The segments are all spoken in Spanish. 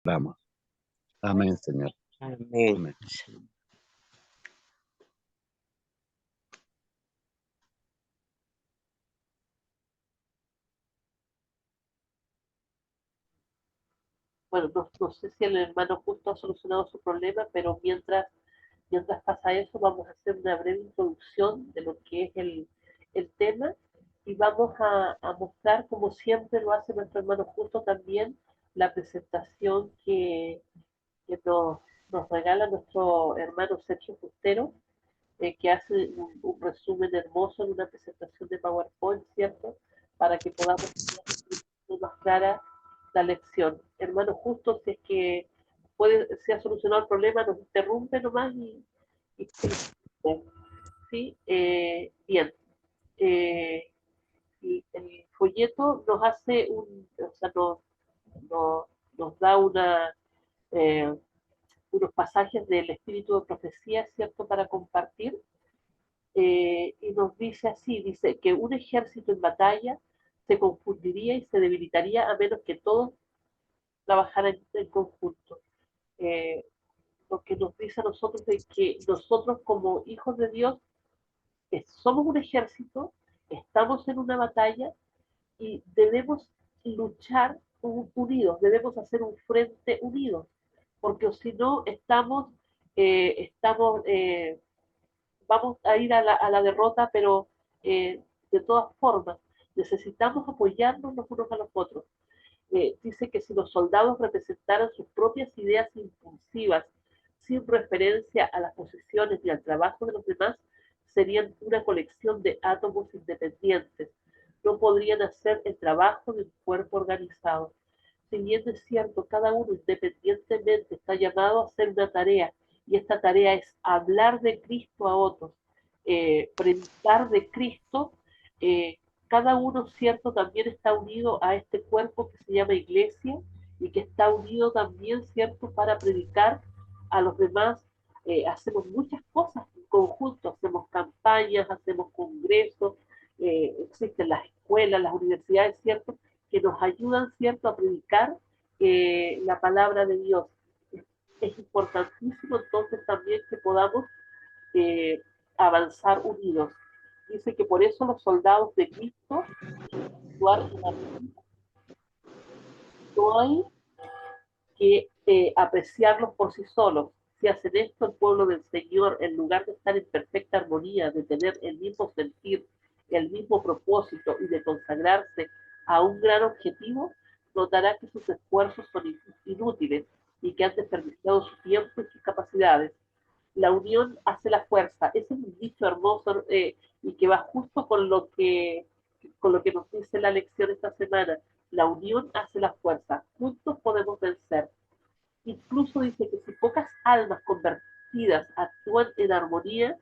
Vamos. Amén, Señor. Amén. Amén. Bueno, no sé si el hermano justo ha solucionado su problema, pero mientras pasa eso, vamos a hacer una breve introducción de lo que es el tema y vamos a mostrar, como siempre lo hace nuestro hermano justo también, la presentación que nos regala nuestro hermano Sergio Fustero, que hace un resumen hermoso en una presentación de PowerPoint, ¿cierto? Para que podamos tener más clara la lección. Hermano, justo si es que se ha solucionado el problema, nos interrumpe nomás y ¿sí? Bien. Eh, y el folleto nos hace o sea, nos, nos da eh, unos pasajes del espíritu de profecía, ¿cierto?, para compartir. Y nos dice así, dice que un ejército en batalla se confundiría y se debilitaría a menos que todos trabajaran en conjunto. Eh, lo que nos dice a nosotros es que nosotros como hijos de Dios somos un ejército, estamos en una batalla y debemos luchar unidos, debemos hacer un frente unido, porque si no estamos vamos a ir a la derrota, pero de todas formas necesitamos apoyarnos los unos a los otros. Dice que si los soldados representaran sus propias ideas impulsivas sin referencia a las posiciones y al trabajo de los demás, serían una colección de átomos independientes. No podrían hacer el trabajo de un cuerpo organizado. Si bien es cierto, cada uno independientemente está llamado a hacer una tarea, y esta tarea es hablar de Cristo a otros, predicar de Cristo, eh, cada uno, cierto, también está unido a este cuerpo que se llama iglesia y que está unido también, cierto, para predicar a los demás. Hacemos muchas cosas en conjunto, hacemos campañas, hacemos congresos, existen las escuelas, las universidades, cierto, que nos ayudan, cierto, a predicar la palabra de Dios. Es importantísimo entonces también que podamos eh, avanzar unidos. Dice que por eso los soldados de Cristo no hay que apreciarlos por sí solos. Si hacen esto el pueblo del Señor, en lugar de estar en perfecta armonía, de tener el mismo sentir, el mismo propósito y de consagrarse a un gran objetivo, notará que sus esfuerzos son inútiles y que han desperdiciado su tiempo y sus capacidades. La unión hace la fuerza. Ese es un dicho hermoso y que va justo con lo que nos dice la lección esta semana. La unión hace la fuerza. Juntos podemos vencer. Incluso dice que si pocas almas convertidas actúan en armonía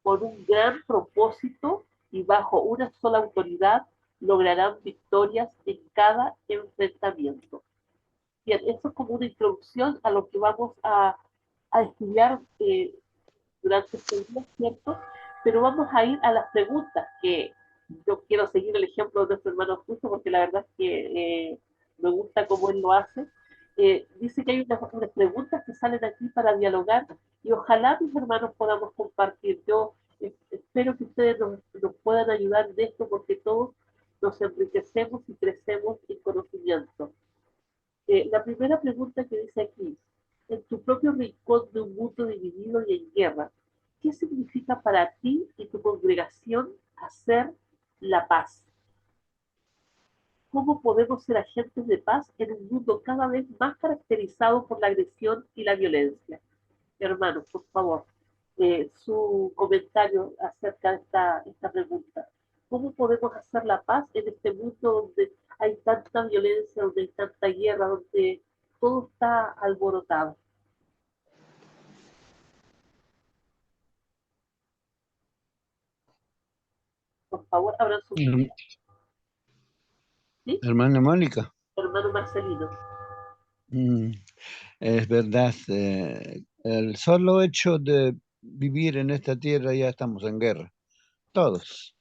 con un gran propósito y bajo una sola autoridad, lograrán victorias en cada enfrentamiento. Bien, esto es como una introducción a lo que vamos a estudiar durante este día, ¿cierto? Pero vamos a ir a las preguntas, que yo quiero seguir el ejemplo de nuestro hermano Justo, porque la verdad es que me gusta cómo él lo hace. Dice que hay unas preguntas que salen aquí para dialogar y ojalá mis hermanos podamos compartir. Yo espero que ustedes nos puedan ayudar en esto porque todos nos enriquecemos y crecemos en conocimiento. La primera pregunta que dice aquí, en tu propio rincón de un mundo dividido y en guerra, ¿qué significa para ti y tu congregación hacer la paz? ¿Cómo podemos ser agentes de paz en un mundo cada vez más caracterizado por la agresión y la violencia? Hermanos, por favor, su comentario acerca de esta pregunta. ¿Cómo podemos hacer la paz en este mundo donde hay tanta violencia, donde hay tanta guerra, donde todo está alborotado? Por favor, abran su Biblia. ¿Sí? Hermana Mónica. Hermano Marcelino. Es verdad, el solo hecho de vivir en esta tierra ya estamos en guerra, todos.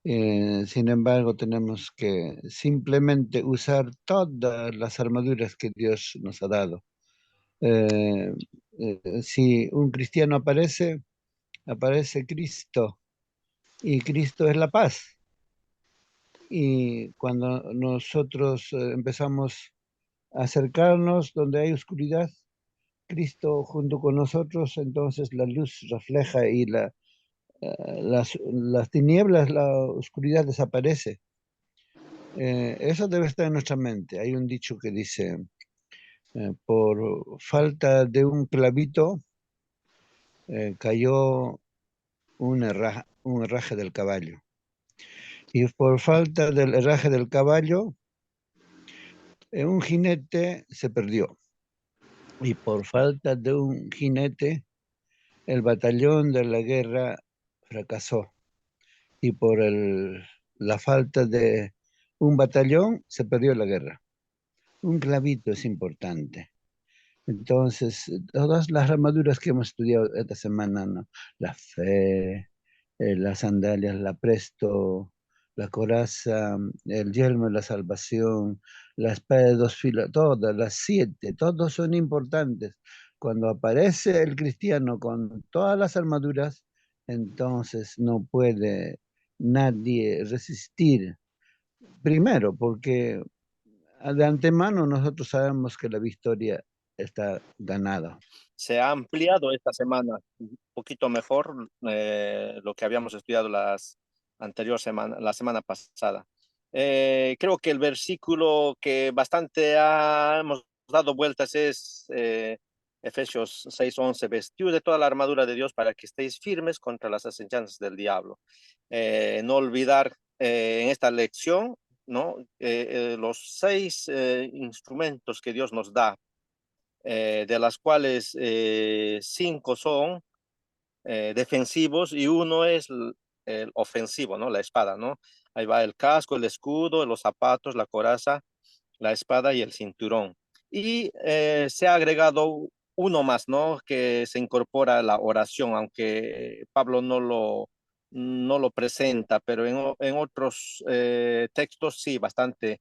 Sin embargo, tenemos que simplemente usar todas las armaduras que Dios nos ha dado. Si un cristiano aparece, aparece Cristo, y Cristo es la paz. Y cuando nosotros empezamos a acercarnos donde hay oscuridad, Cristo junto con nosotros, entonces la luz refleja y las tinieblas, la oscuridad desaparece. Eso debe estar en nuestra mente. Hay un dicho que dice, por falta de un clavito, cayó un herraje del caballo. Y por falta del herraje del caballo, un jinete se perdió. Y por falta de un jinete, el batallón de la guerra fracasó. Y por la falta de un batallón, se perdió la guerra. Un clavito es importante. Entonces, todas las armaduras que hemos estudiado esta semana, ¿no? La fe, las sandalias, la presto, la coraza, el yelmo de la salvación, la espada de dos filos, todas, las 7, todos son importantes. Cuando aparece el cristiano con todas las armaduras, entonces no puede nadie resistir. Primero, porque de antemano nosotros sabemos que la victoria está ganada. Se ha ampliado esta semana un poquito mejor lo que habíamos estudiado la semana pasada. Creo que el versículo que bastante hemos dado vueltas es Efesios 6:11, vestidos de toda la armadura de Dios para que estéis firmes contra las acechanzas del diablo. No olvidar en esta lección, ¿no? Los 6 instrumentos que Dios nos da, de las cuales 5 son defensivos y uno es el ofensivo, ¿no? La espada, ¿no? Ahí va el casco, el escudo, los zapatos, la coraza, la espada y el cinturón. Y se ha agregado uno más, ¿no? Que se incorpora a la oración, aunque Pablo no lo presenta, pero en otros textos sí, bastante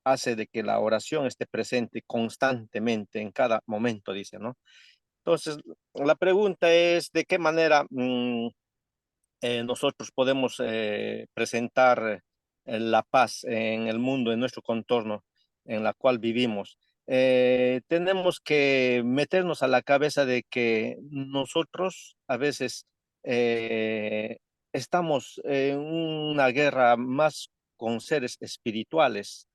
hace de que la oración esté presente constantemente en cada momento, dice, ¿no? Entonces, la pregunta es de qué manera nosotros podemos presentar la paz en el mundo, en nuestro contorno en la cual vivimos. Tenemos que meternos a la cabeza de que nosotros a veces eh, estamos en una guerra más con seres espirituales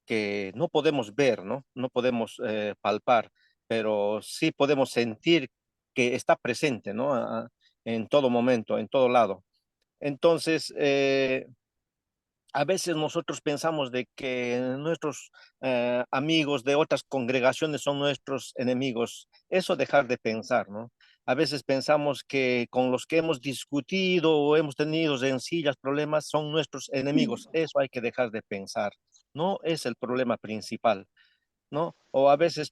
que no podemos ver, ¿no? No podemos palpar, pero sí podemos sentir que está presente, ¿no? En todo momento, en todo lado. Entonces, a veces nosotros pensamos de que nuestros amigos de otras congregaciones son nuestros enemigos. Eso dejar de pensar, ¿no? A veces pensamos que con los que hemos discutido o hemos tenido rencillas, problemas, son nuestros enemigos. Eso hay que dejar de pensar. No es el problema principal, ¿no? O a veces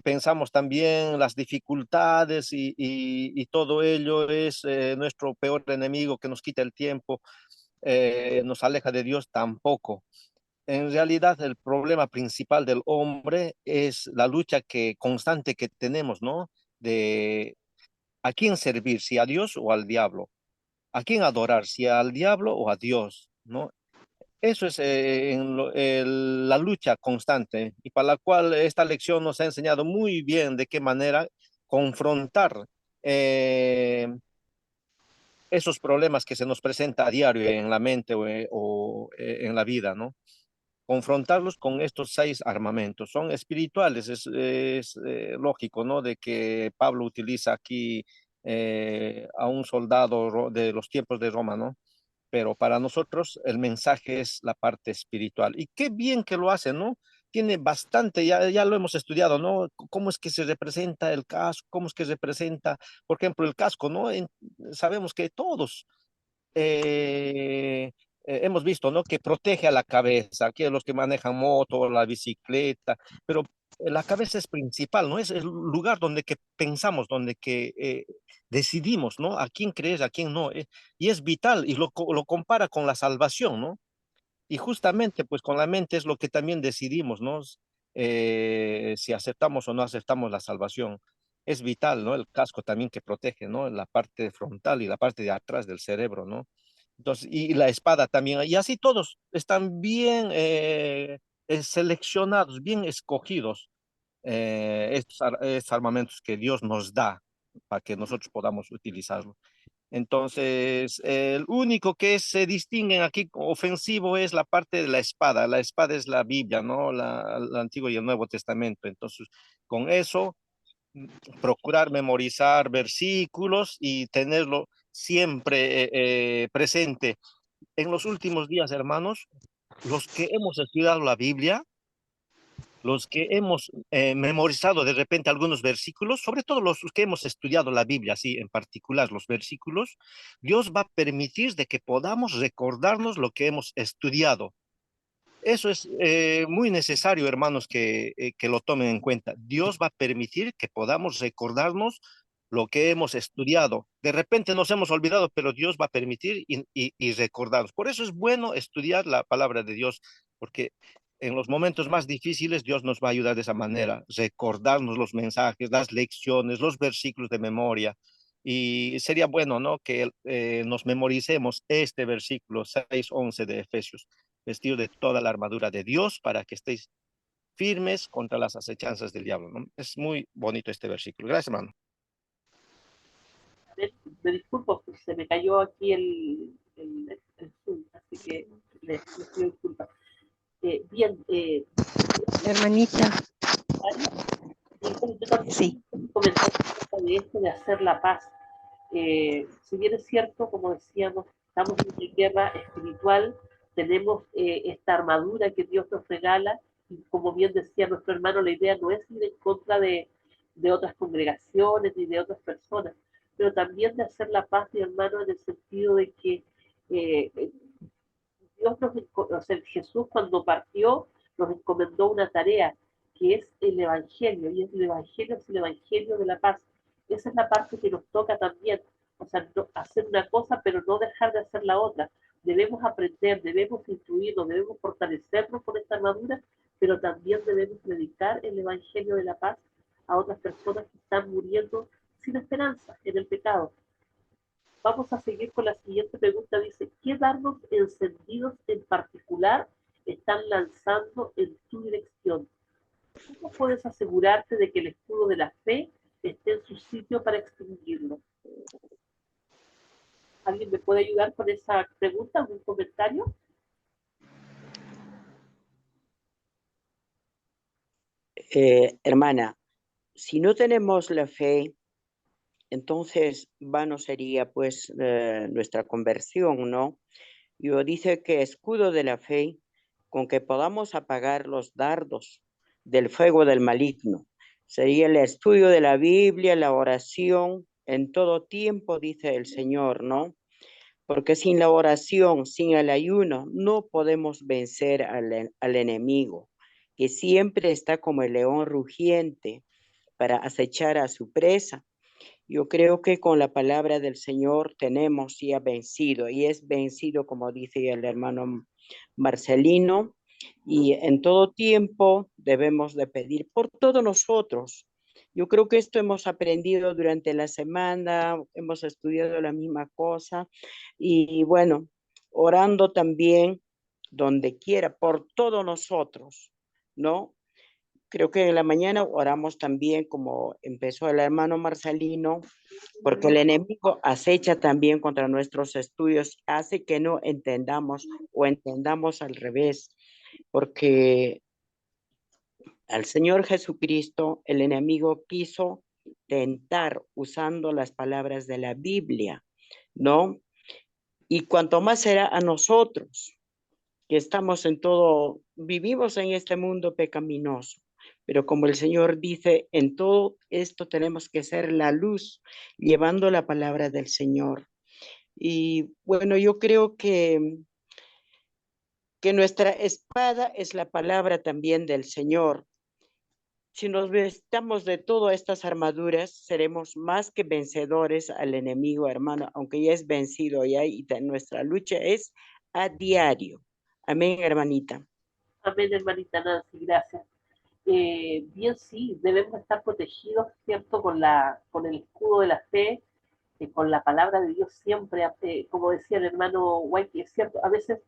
pensamos también las dificultades y todo ello es nuestro peor enemigo que nos quita el tiempo, nos aleja de Dios tampoco. En realidad, el problema principal del hombre es la lucha constante que tenemos, ¿no? De a quién servir, si a Dios o al diablo, a quién adorar, si al diablo o a Dios, ¿no? Eso es la lucha constante y para la cual esta lección nos ha enseñado muy bien de qué manera confrontar eh, esos problemas que se nos presenta a diario en la mente en la vida, ¿no? Confrontarlos con estos 6 armamentos. Son espirituales, es lógico, ¿no? De que Pablo utiliza aquí a un soldado de los tiempos de Roma, ¿no? Pero para nosotros el mensaje es la parte espiritual. Y qué bien que lo hace, ¿no? Tiene bastante, ya lo hemos estudiado, ¿no? Cómo es que se representa el casco, cómo es que representa, por ejemplo, el casco, ¿no? Sabemos que todos hemos visto, ¿no? Que protege a la cabeza, que los que manejan moto, la bicicleta, pero la cabeza es principal, ¿no? Es el lugar donde que pensamos, donde que decidimos, ¿no? A quién creer, a quién no. Y es vital, y lo compara con la salvación, ¿no? Y justamente, pues con la mente es lo que también decidimos, ¿no? Si aceptamos o no aceptamos la salvación. Es vital, ¿no? El casco también que protege, ¿no? La parte frontal y la parte de atrás del cerebro, ¿no? Entonces, y la espada también. Y así todos están bien seleccionados, bien escogidos, estos armamentos que Dios nos da para que nosotros podamos utilizarlo. Entonces, el único que se distinguen aquí ofensivo es la parte de la espada. La espada es la Biblia, ¿no? El Antiguo y el Nuevo Testamento. Entonces, con eso, procurar memorizar versículos y tenerlo siempre presente. En los últimos días, hermanos, los que hemos estudiado la Biblia, los que hemos memorizado de repente algunos versículos, sobre todo los que hemos estudiado la Biblia, así en particular los versículos, Dios va a permitir de que podamos recordarnos lo que hemos estudiado. Eso es muy necesario, hermanos, que lo tomen en cuenta. Dios va a permitir que podamos recordarnos lo que hemos estudiado. De repente nos hemos olvidado, pero Dios va a permitir y recordarnos. Por eso es bueno estudiar la palabra de Dios, porque en los momentos más difíciles Dios nos va a ayudar de esa manera, recordarnos los mensajes, las lecciones, los versículos de memoria. Y sería bueno, ¿no? Que nos memoricemos este versículo 6:11 de Efesios, vestido de toda la armadura de Dios para que estéis firmes contra las acechanzas del diablo, ¿no? Es muy bonito este versículo. Gracias, hermano. Me disculpo, pues se me cayó aquí el Zoom, así que les pido disculpas. Bien, Hermanita, y bueno, yo también sí. comentar de esto de hacer la paz. Si bien es cierto, como decíamos, estamos en una guerra espiritual, tenemos esta armadura que Dios nos regala, y como bien decía nuestro hermano, la idea no es ir en contra de otras congregaciones ni de otras personas, pero también de hacer la paz, mi hermano, en el sentido de que eh, Dios o sea, Jesús cuando partió nos encomendó una tarea que es el Evangelio, y el Evangelio es el Evangelio de la paz. Esa es la parte que nos toca también, o sea, no, hacer una cosa pero no dejar de hacer la otra. Debemos aprender, debemos instruirnos, debemos fortalecernos con esta armadura, pero también debemos predicar el Evangelio de la paz a otras personas que están muriendo sin esperanza en el pecado. Vamos a seguir con la siguiente pregunta. Dice, ¿qué dardos encendidos en particular están lanzando en tu dirección? ¿Cómo puedes asegurarte de que el escudo de la fe esté en su sitio para extinguirlo? ¿Alguien me puede ayudar con esa pregunta? ¿Algún comentario? Hermana, si no tenemos la fe, entonces vano sería pues nuestra conversión, ¿no? Yo dice que escudo de la fe, con que podamos apagar los dardos del fuego del maligno. Sería el estudio de la Biblia, la oración, en todo tiempo, dice el Señor, ¿no? Porque sin la oración, sin el ayuno, no podemos vencer al enemigo, que siempre está como el león rugiente para acechar a su presa. Yo creo que con la palabra del Señor tenemos ya vencido, y es vencido, como dice el hermano Marcelino, y en todo tiempo debemos de pedir por todos nosotros. Yo creo que esto hemos aprendido durante la semana, hemos estudiado la misma cosa, y bueno, orando también donde quiera, por todos nosotros, ¿no? Creo que en la mañana oramos también, como empezó el hermano Marcelino, porque el enemigo acecha también contra nuestros estudios, hace que no entendamos o entendamos al revés, porque al Señor Jesucristo el enemigo quiso tentar usando las palabras de la Biblia, ¿no? Y cuanto más será a nosotros, que estamos en todo, vivimos en este mundo pecaminoso, pero como el Señor dice, en todo esto tenemos que ser la luz, llevando la palabra del Señor. Y bueno, yo creo que nuestra espada es la palabra también del Señor. Si nos vestamos de todas estas armaduras, seremos más que vencedores al enemigo, hermano, aunque ya es vencido ya, y nuestra lucha es a diario. Amén, hermanita. Amén, hermanita Nancy, gracias. Bien, sí, debemos estar protegidos, ¿cierto? Con el escudo de la fe, con la palabra de Dios siempre, como decía el hermano White, es cierto, a veces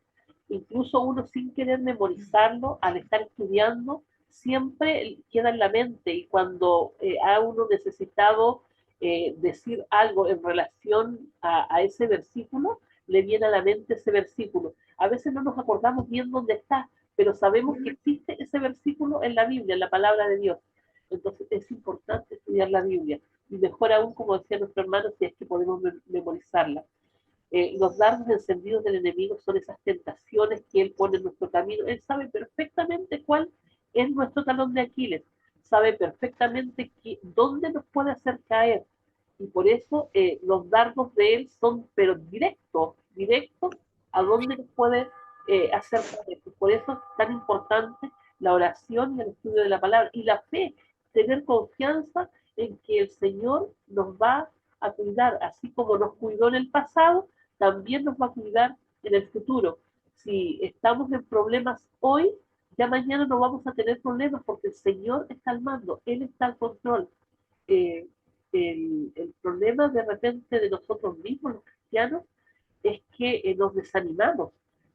incluso uno sin querer memorizarlo, al estar estudiando, siempre queda en la mente y cuando ha uno necesitado decir algo en relación a ese versículo, le viene a la mente ese versículo. A veces no nos acordamos bien dónde está, pero sabemos que existe ese versículo en la Biblia, en la palabra de Dios. Entonces es importante estudiar la Biblia y mejor aún, como decía nuestro hermano, si es que podemos memorizarla. Los dardos encendidos del enemigo son esas tentaciones que él pone en nuestro camino. Él sabe perfectamente cuál es nuestro talón de Aquiles, sabe perfectamente dónde nos puede hacer caer. Y por eso los dardos de él son, pero directos, directos a dónde nos puede hacer caer. Y por eso es tan importante la oración y el estudio de la palabra. Y la fe, tener confianza en que el Señor nos va a cuidar, así como nos cuidó en el pasado, también nos va a cuidar en el futuro. Si estamos en problemas hoy, ya mañana no vamos a tener problemas porque el Señor está al mando, Él está al control. Eh, el problema de repente de nosotros mismos, los cristianos, es que nos desanimamos.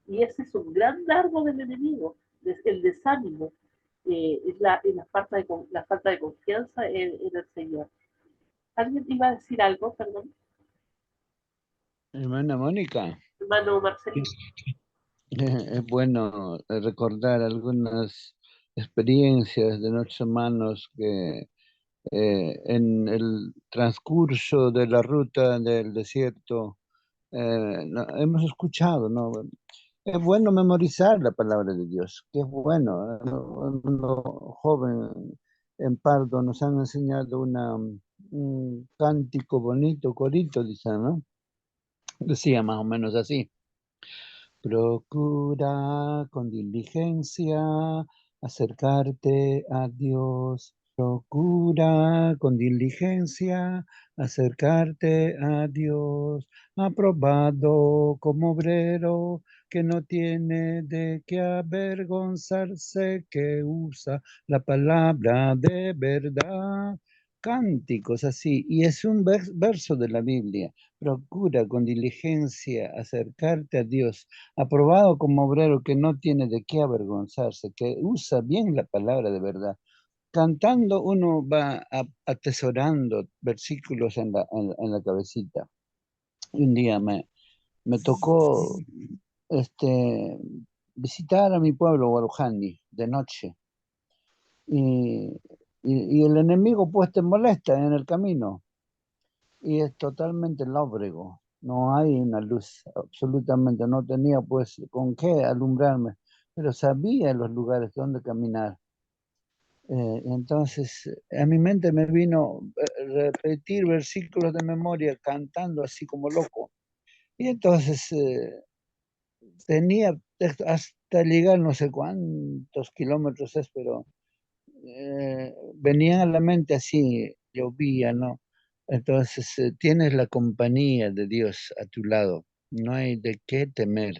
Y ese es un gran dardo del enemigo, el desánimo. Es la falta de confianza en el Señor. ¿Alguien iba a decir algo? Perdón. Hermana Mónica, Hermano Marcelino. es bueno recordar algunas experiencias de nuestros hermanos que en el transcurso de la ruta del desierto hemos escuchado, ¿no? Es bueno memorizar la palabra de Dios, que es bueno. Uno joven en Pardo nos han enseñado un cántico bonito, corito, dice, ¿no? Decía más o menos así. Procura con diligencia acercarte a Dios. Procura con diligencia acercarte a Dios, aprobado como obrero que no tiene de qué avergonzarse, que usa la palabra de verdad. Cánticos así, y es un verso de la Biblia. Procura con diligencia acercarte a Dios, aprobado como obrero que no tiene de qué avergonzarse, que usa bien la palabra de verdad. Cantando uno va atesorando versículos en la cabecita. Un día me tocó visitar a mi pueblo, Guarujani, de noche. Y el enemigo pues te molesta en el camino. Y es totalmente lóbrego. No hay una luz, absolutamente. No tenía pues con qué alumbrarme, pero sabía los lugares donde caminar. Entonces, a mi mente me vino repetir versículos de memoria cantando así como loco. Y entonces tenía hasta llegar no sé cuántos kilómetros es, pero venían a la mente así, llovía, ¿no? Entonces tienes la compañía de Dios a tu lado, no hay de qué temer.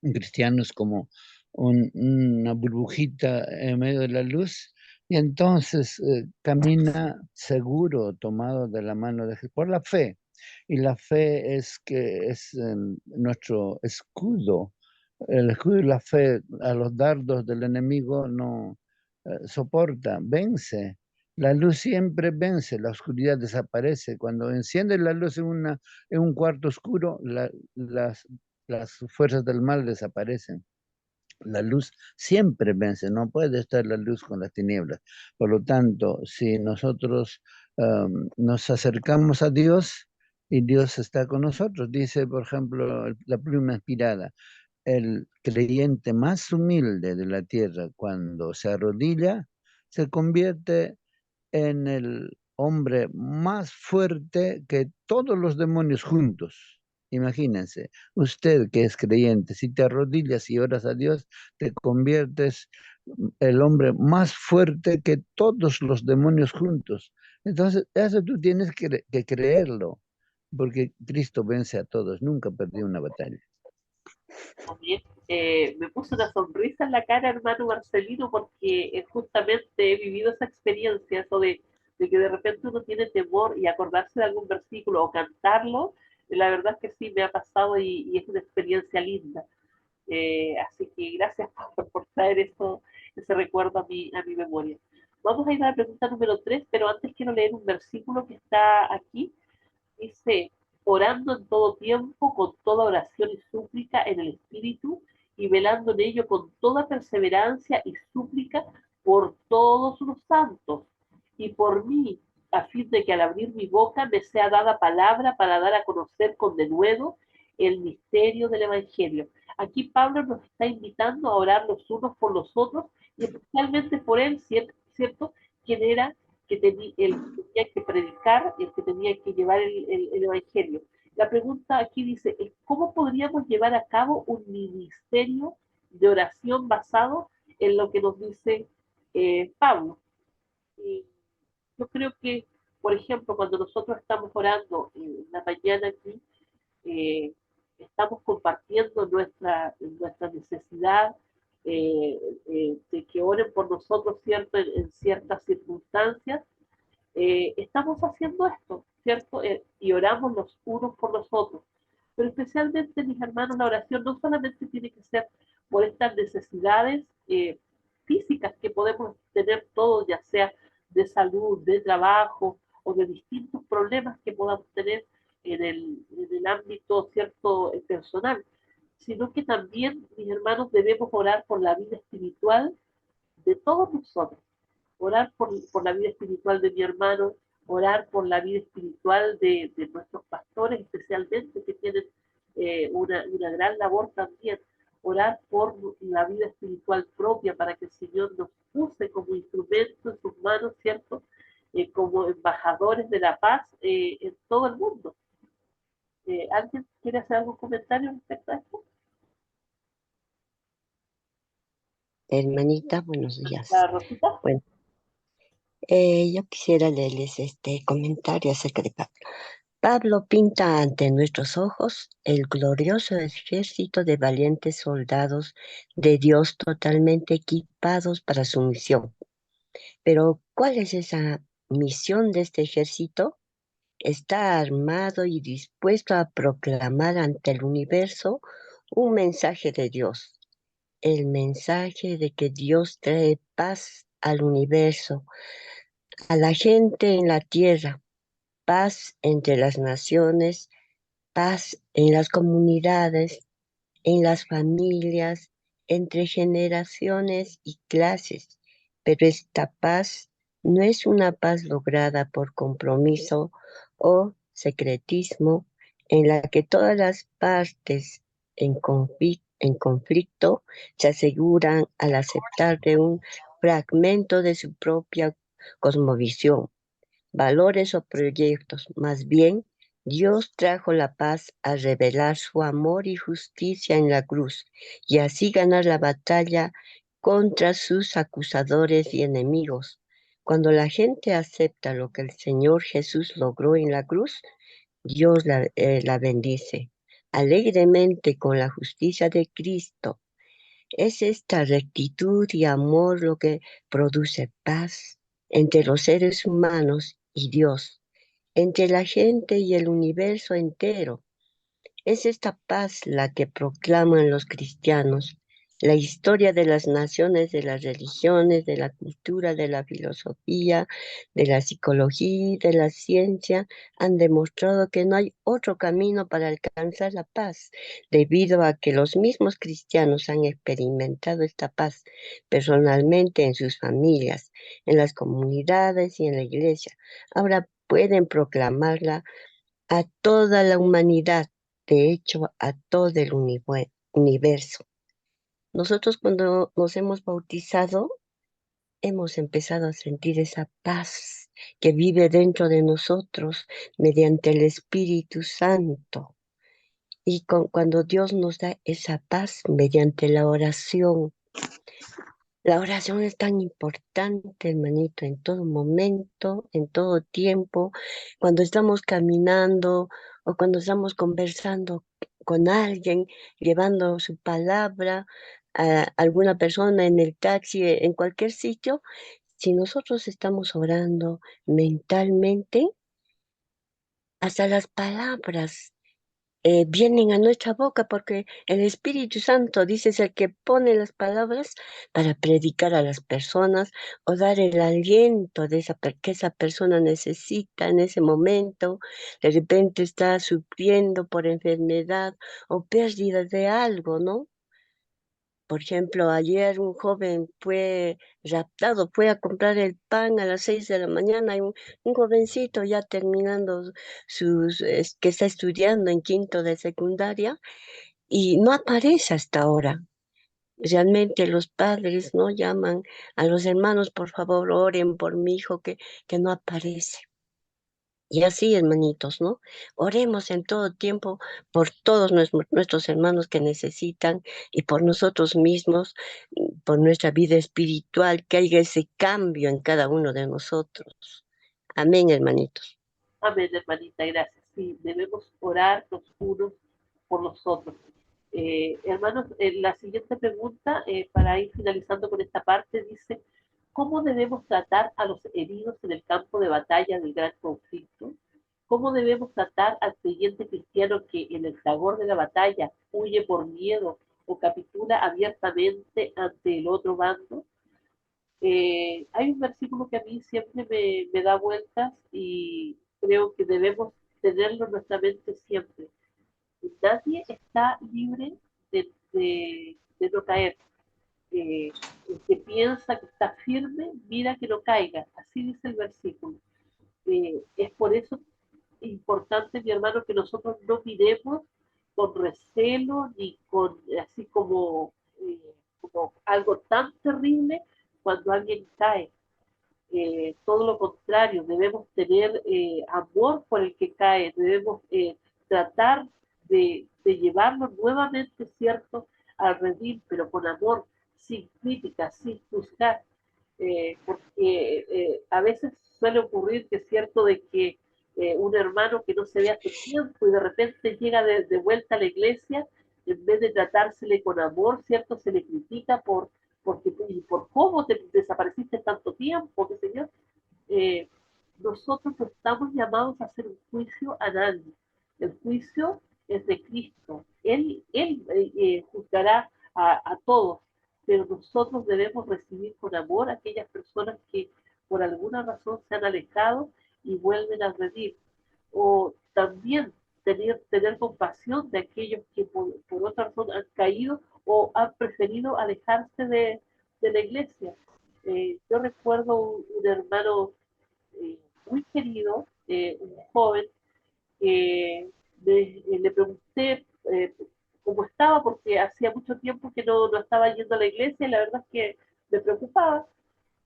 Un cristiano es como una burbujita en medio de la luz y entonces camina seguro, tomado de la mano de Jesús, por la fe. Y la fe es que es nuestro escudo. El escudo y la fe a los dardos del enemigo no soporta, vence. La luz siempre vence, la oscuridad desaparece. Cuando enciende la luz en un cuarto oscuro, las fuerzas del mal desaparecen. La luz siempre vence, no puede estar la luz con las tinieblas. Por lo tanto, si nosotros nos acercamos a Dios y Dios está con nosotros, dice, por ejemplo, la pluma inspirada, el creyente más humilde de la tierra, cuando se arrodilla, se convierte en el hombre más fuerte que todos los demonios juntos. Imagínense, usted que es creyente, si te arrodillas y oras a Dios, te conviertes el hombre más fuerte que todos los demonios juntos. Entonces, eso tú tienes que creerlo, porque Cristo vence a todos, nunca perdió una batalla. También me puso una sonrisa en la cara, hermano Marcelino, porque justamente he vivido esa experiencia, eso de que de repente uno tiene temor y acordarse de algún versículo o cantarlo, la verdad es que sí me ha pasado y es una experiencia linda. Así que gracias por traer eso, ese recuerdo a mi memoria. Vamos a ir a la pregunta número 3, pero antes quiero leer un versículo que está aquí. Dice, orando en todo tiempo, con toda oración y súplica en el Espíritu, y velando en ello con toda perseverancia y súplica por todos los santos, y por mí, a fin de que al abrir mi boca me sea dada palabra para dar a conocer con denuedo el misterio del Evangelio. Aquí Pablo nos está invitando a orar los unos por los otros, y especialmente por él, ¿cierto? Quien era el que tenía que predicar, el que tenía que llevar el Evangelio. La pregunta aquí dice, ¿cómo podríamos llevar a cabo un ministerio de oración basado en lo que nos dice Pablo? Y yo creo que, por ejemplo, cuando nosotros estamos orando en la mañana aquí, eh, estamos compartiendo nuestra necesidad de que oren por nosotros, ¿cierto? En ciertas circunstancias, estamos haciendo esto, ¿cierto? Y oramos los unos por los otros. Pero especialmente, mis hermanos, la oración no solamente tiene que ser por estas necesidades físicas que podemos tener todos, ya sea de salud, de trabajo o de distintos problemas que podamos tener en el ámbito, ¿cierto?, personal, sino que también, mis hermanos, debemos orar por la vida espiritual de todos nosotros, orar por la vida espiritual de mi hermano, orar por la vida espiritual de nuestros pastores, especialmente que tienen una gran labor también, orar por la vida espiritual propia para que el Señor nos use como instrumento en sus manos, ¿cierto? Como embajadores de la paz en todo el mundo. ¿Alguien quiere hacer algún comentario respecto a esto? Hermanita, buenos días. ¿La Rosita? Bueno, yo quisiera leerles este comentario acerca de Pablo. Pablo pinta ante nuestros ojos el glorioso ejército de valientes soldados de Dios totalmente equipados para su misión. Pero, ¿cuál es esa misión de este ejército? Está armado y dispuesto a proclamar ante el universo un mensaje de Dios, el mensaje de que Dios trae paz al universo, a la gente en la tierra, paz entre las naciones, paz en las comunidades, en las familias, entre generaciones y clases. Pero esta paz no es una paz lograda por compromiso o secretismo en la que todas las partes en conflicto se aseguran al aceptar de un fragmento de su propia cosmovisión, valores o proyectos. Más bien, Dios trajo la paz a revelar su amor y justicia en la cruz y así ganar la batalla contra sus acusadores y enemigos. Cuando la gente acepta lo que el Señor Jesús logró en la cruz, Dios la bendice alegremente con la justicia de Cristo. Es esta rectitud y amor lo que produce paz entre los seres humanos y Dios, entre la gente y el universo entero. Es esta paz la que proclaman los cristianos. La historia de las naciones, de las religiones, de la cultura, de la filosofía, de la psicología y de la ciencia han demostrado que no hay otro camino para alcanzar la paz, debido a que los mismos cristianos han experimentado esta paz personalmente en sus familias, en las comunidades y en la iglesia. Ahora pueden proclamarla a toda la humanidad, de hecho a todo el universo. Nosotros cuando nos hemos bautizado, hemos empezado a sentir esa paz que vive dentro de nosotros mediante el Espíritu Santo. Y cuando Dios nos da esa paz mediante la oración. La oración es tan importante, hermanito, en todo momento, en todo tiempo, cuando estamos caminando o cuando estamos conversando con alguien, llevando su palabra a alguna persona en el taxi, en cualquier sitio. Si nosotros estamos orando mentalmente, hasta las palabras vienen a nuestra boca, porque el Espíritu Santo, dice, es el que pone las palabras para predicar a las personas o dar el aliento de que esa persona necesita en ese momento. De repente está sufriendo por enfermedad o pérdida de algo, ¿no? Por ejemplo, ayer un joven fue raptado, fue a comprar el pan a las 6 de la mañana, y un jovencito ya terminando que está estudiando en quinto de secundaria, y no aparece hasta ahora. Realmente los padres no llaman a los hermanos, por favor, oren por mi hijo que no aparece. Y así, hermanitos, ¿no? Oremos en todo tiempo por todos nuestros hermanos que necesitan y por nosotros mismos, por nuestra vida espiritual, que haya ese cambio en cada uno de nosotros. Amén, hermanitos. Amén, hermanita, gracias. Sí, debemos orar los unos por los otros. Hermanos, la siguiente pregunta, para ir finalizando con esta parte, dice, ¿cómo debemos tratar a los heridos en el campo de batalla del gran conflicto? ¿Cómo debemos tratar al creyente cristiano que en el fragor de la batalla huye por miedo o capitula abiertamente ante el otro bando? Hay un versículo que a mí siempre me da vueltas y creo que debemos tenerlo en nuestra mente siempre. Nadie está libre de no caer. El que piensa que está firme, mira que no caiga. Así dice el versículo. Es por eso importante, mi hermano, que nosotros no miremos con recelo ni con así como algo tan terrible cuando alguien cae. Todo lo contrario, debemos tener amor por el que cae, debemos tratar de llevarlo nuevamente, ¿cierto?, al redil, pero con amor, sin crítica, sin juzgar, porque a veces suele ocurrir que es cierto de que un hermano que no se ve hace tiempo y de repente llega de vuelta a la iglesia, en vez de tratársele con amor, ¿cierto?, se le critica y por cómo te desapareciste tanto tiempo, qué sé yo. Eh, Nosotros no estamos llamados a hacer un juicio a nadie. El juicio es de Cristo. Él juzgará a todos, pero nosotros debemos recibir con amor a aquellas personas que por alguna razón se han alejado y vuelven a rendir. O también tener compasión de aquellos que por otra razón han caído o han preferido alejarse de la iglesia. Yo recuerdo un hermano muy querido, un joven, le pregunté cómo estaba, porque hacía mucho tiempo que no estaba yendo a la iglesia y la verdad es que me preocupaba.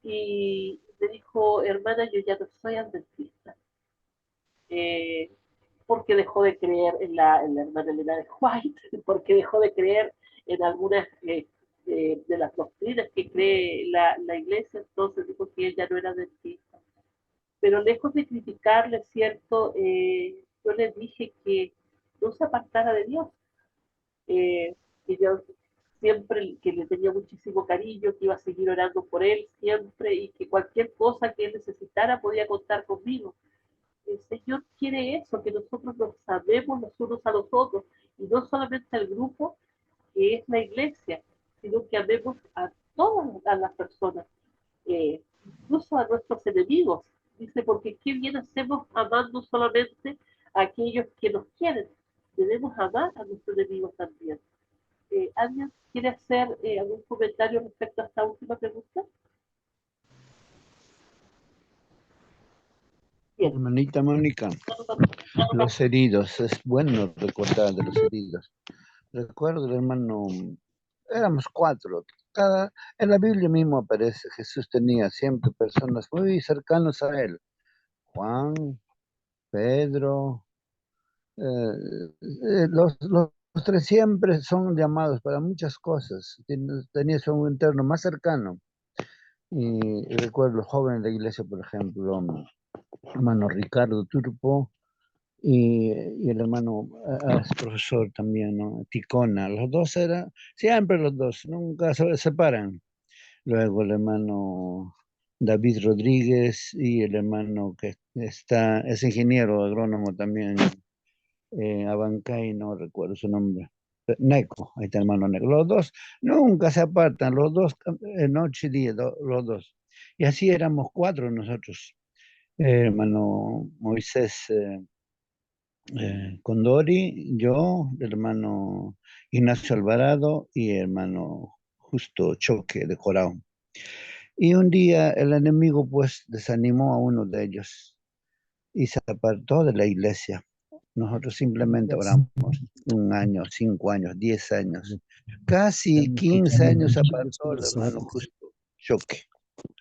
Y me dijo, hermana, yo ya no soy adventista. Eh, porque dejó de creer en la hermana Elena de White, porque dejó de creer en algunas de las doctrinas que cree la iglesia, entonces dijo que él ya no era adventista. Pero lejos de criticarle, ¿cierto? Yo le dije que no se apartara de Dios, que yo siempre que le tenía muchísimo cariño, que iba a seguir orando por él siempre y que cualquier cosa que él necesitara podía contar conmigo. El Señor quiere eso, que nosotros nos amemos los unos a los otros y no solamente al grupo que es la iglesia, sino que amemos a todas las personas, incluso a nuestros enemigos. Dice, porque qué bien hacemos amando solamente a aquellos que nos quieren. Debemos amar a nuestros enemigos también. ¿Alguien quiere hacer algún comentario respecto a esta última pregunta? Bien. Hermanita Mónica, los heridos, es bueno recordar de los heridos. Recuerdo, hermano, éramos 4. En la Biblia mismo aparece, Jesús tenía siempre personas muy cercanas a él. Juan, Pedro, Los tres siempre son llamados para muchas cosas. Tenías un interno más cercano. Y recuerdo los jóvenes de la iglesia, por ejemplo, hermano Ricardo Turpo y el hermano es profesor también, ¿no? Ticona. Los dos eran, siempre los dos, nunca se separan. Luego el hermano David Rodríguez y el hermano que es ingeniero agrónomo también en Abancay, no recuerdo su nombre. Neco, ahí está el hermano Neco. Los dos nunca se apartan, los dos noche y día, los dos. Y así éramos cuatro nosotros. Hermano Moisés Condori, yo, el hermano Ignacio Alvarado y el hermano Justo Choque de Corao. Y un día el enemigo pues desanimó a uno de ellos y se apartó de la iglesia. Nosotros simplemente oramos 1 año, 5 años, 10 años, casi 15 años se apartó el hermano Justo Choque.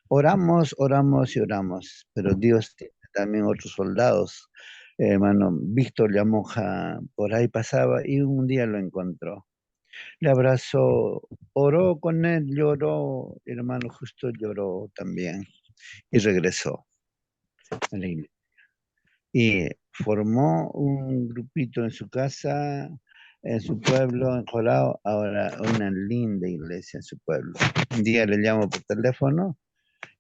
Oramos, oramos y oramos, pero Dios tiene también otros soldados. Hermano Víctor Llamoja por ahí pasaba y un día lo encontró. Le abrazó, oró con él, lloró, el hermano Justo lloró también y regresó a la iglesia. Y formó un grupito en su casa, en su pueblo, en Jorao, ahora una linda iglesia en su pueblo. Un día le llamo por teléfono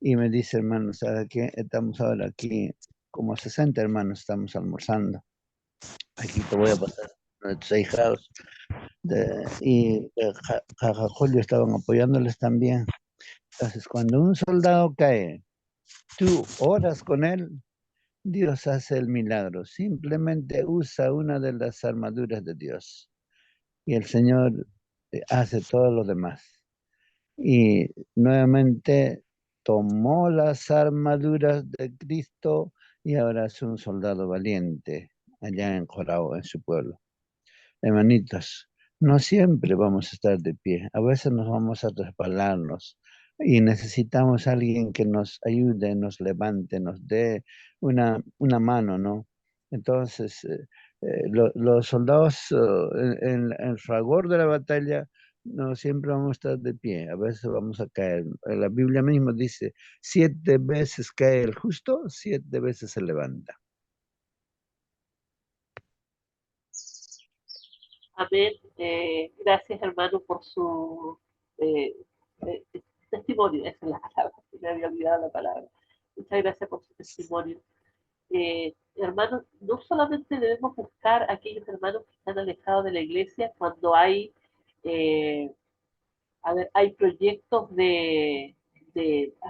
y me dice, hermano, ¿sabe qué? Estamos ahora aquí, como 60 hermanos estamos almorzando. Aquí te voy a pasar a tus ahijados. Y Jajajolio estaban apoyándoles también. Entonces, cuando un soldado cae, tú oras con él, Dios hace el milagro. Simplemente usa una de las armaduras de Dios. Y el Señor hace todo lo demás. Y nuevamente tomó las armaduras de Cristo y ahora es un soldado valiente allá en Jorao, en su pueblo. Hermanitos, no siempre vamos a estar de pie, a veces nos vamos a resbalarnos y necesitamos a alguien que nos ayude, nos levante, nos dé una mano, ¿no? Entonces, los soldados en el fragor de la batalla no siempre vamos a estar de pie, a veces vamos a caer. La Biblia misma dice, 7 veces cae el justo, 7 veces se levanta. Amén. Gracias, hermano, por su eh, eh, testimonio. Esa es la palabra, me había olvidado la palabra. Muchas gracias por su testimonio. Hermanos, no solamente debemos buscar a aquellos hermanos que están alejados de la iglesia cuando hay, hay proyectos a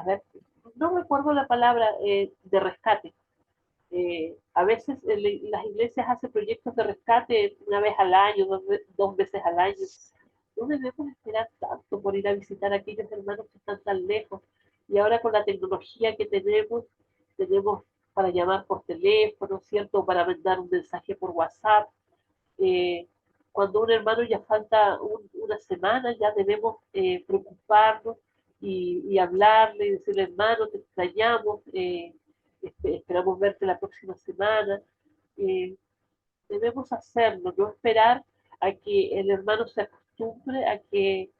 ver, no recuerdo la palabra, de rescate. A veces las iglesias hacen proyectos de rescate 1 vez al año, 2 veces al año. No debemos esperar tanto por ir a visitar a aquellos hermanos que están tan lejos. Y ahora con la tecnología que tenemos para llamar por teléfono, ¿cierto? Para mandar un mensaje por WhatsApp. Eh, Cuando un hermano ya falta una semana, ya debemos preocuparnos y hablarle y decirle, hermano, te extrañamos, esperamos verte la próxima semana. Eh, Debemos hacerlo, no esperar a que el hermano se acostumbre a que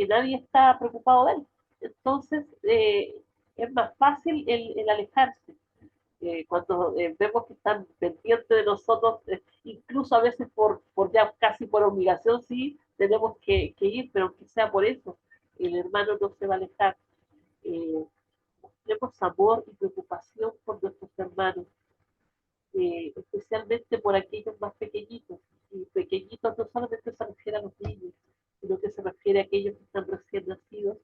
nadie está preocupado de él. Entonces, es más fácil el alejarse. Cuando vemos que están pendientes de nosotros, incluso a veces por ya casi por obligación, sí, tenemos que ir, pero aunque sea por eso, el hermano no se va a alejar. Mostremos amor y preocupación por nuestros hermanos, especialmente por aquellos más pequeñitos. Y pequeñitos no solamente se refiere a los niños, sino que se refiere a aquellos que están recién nacidos,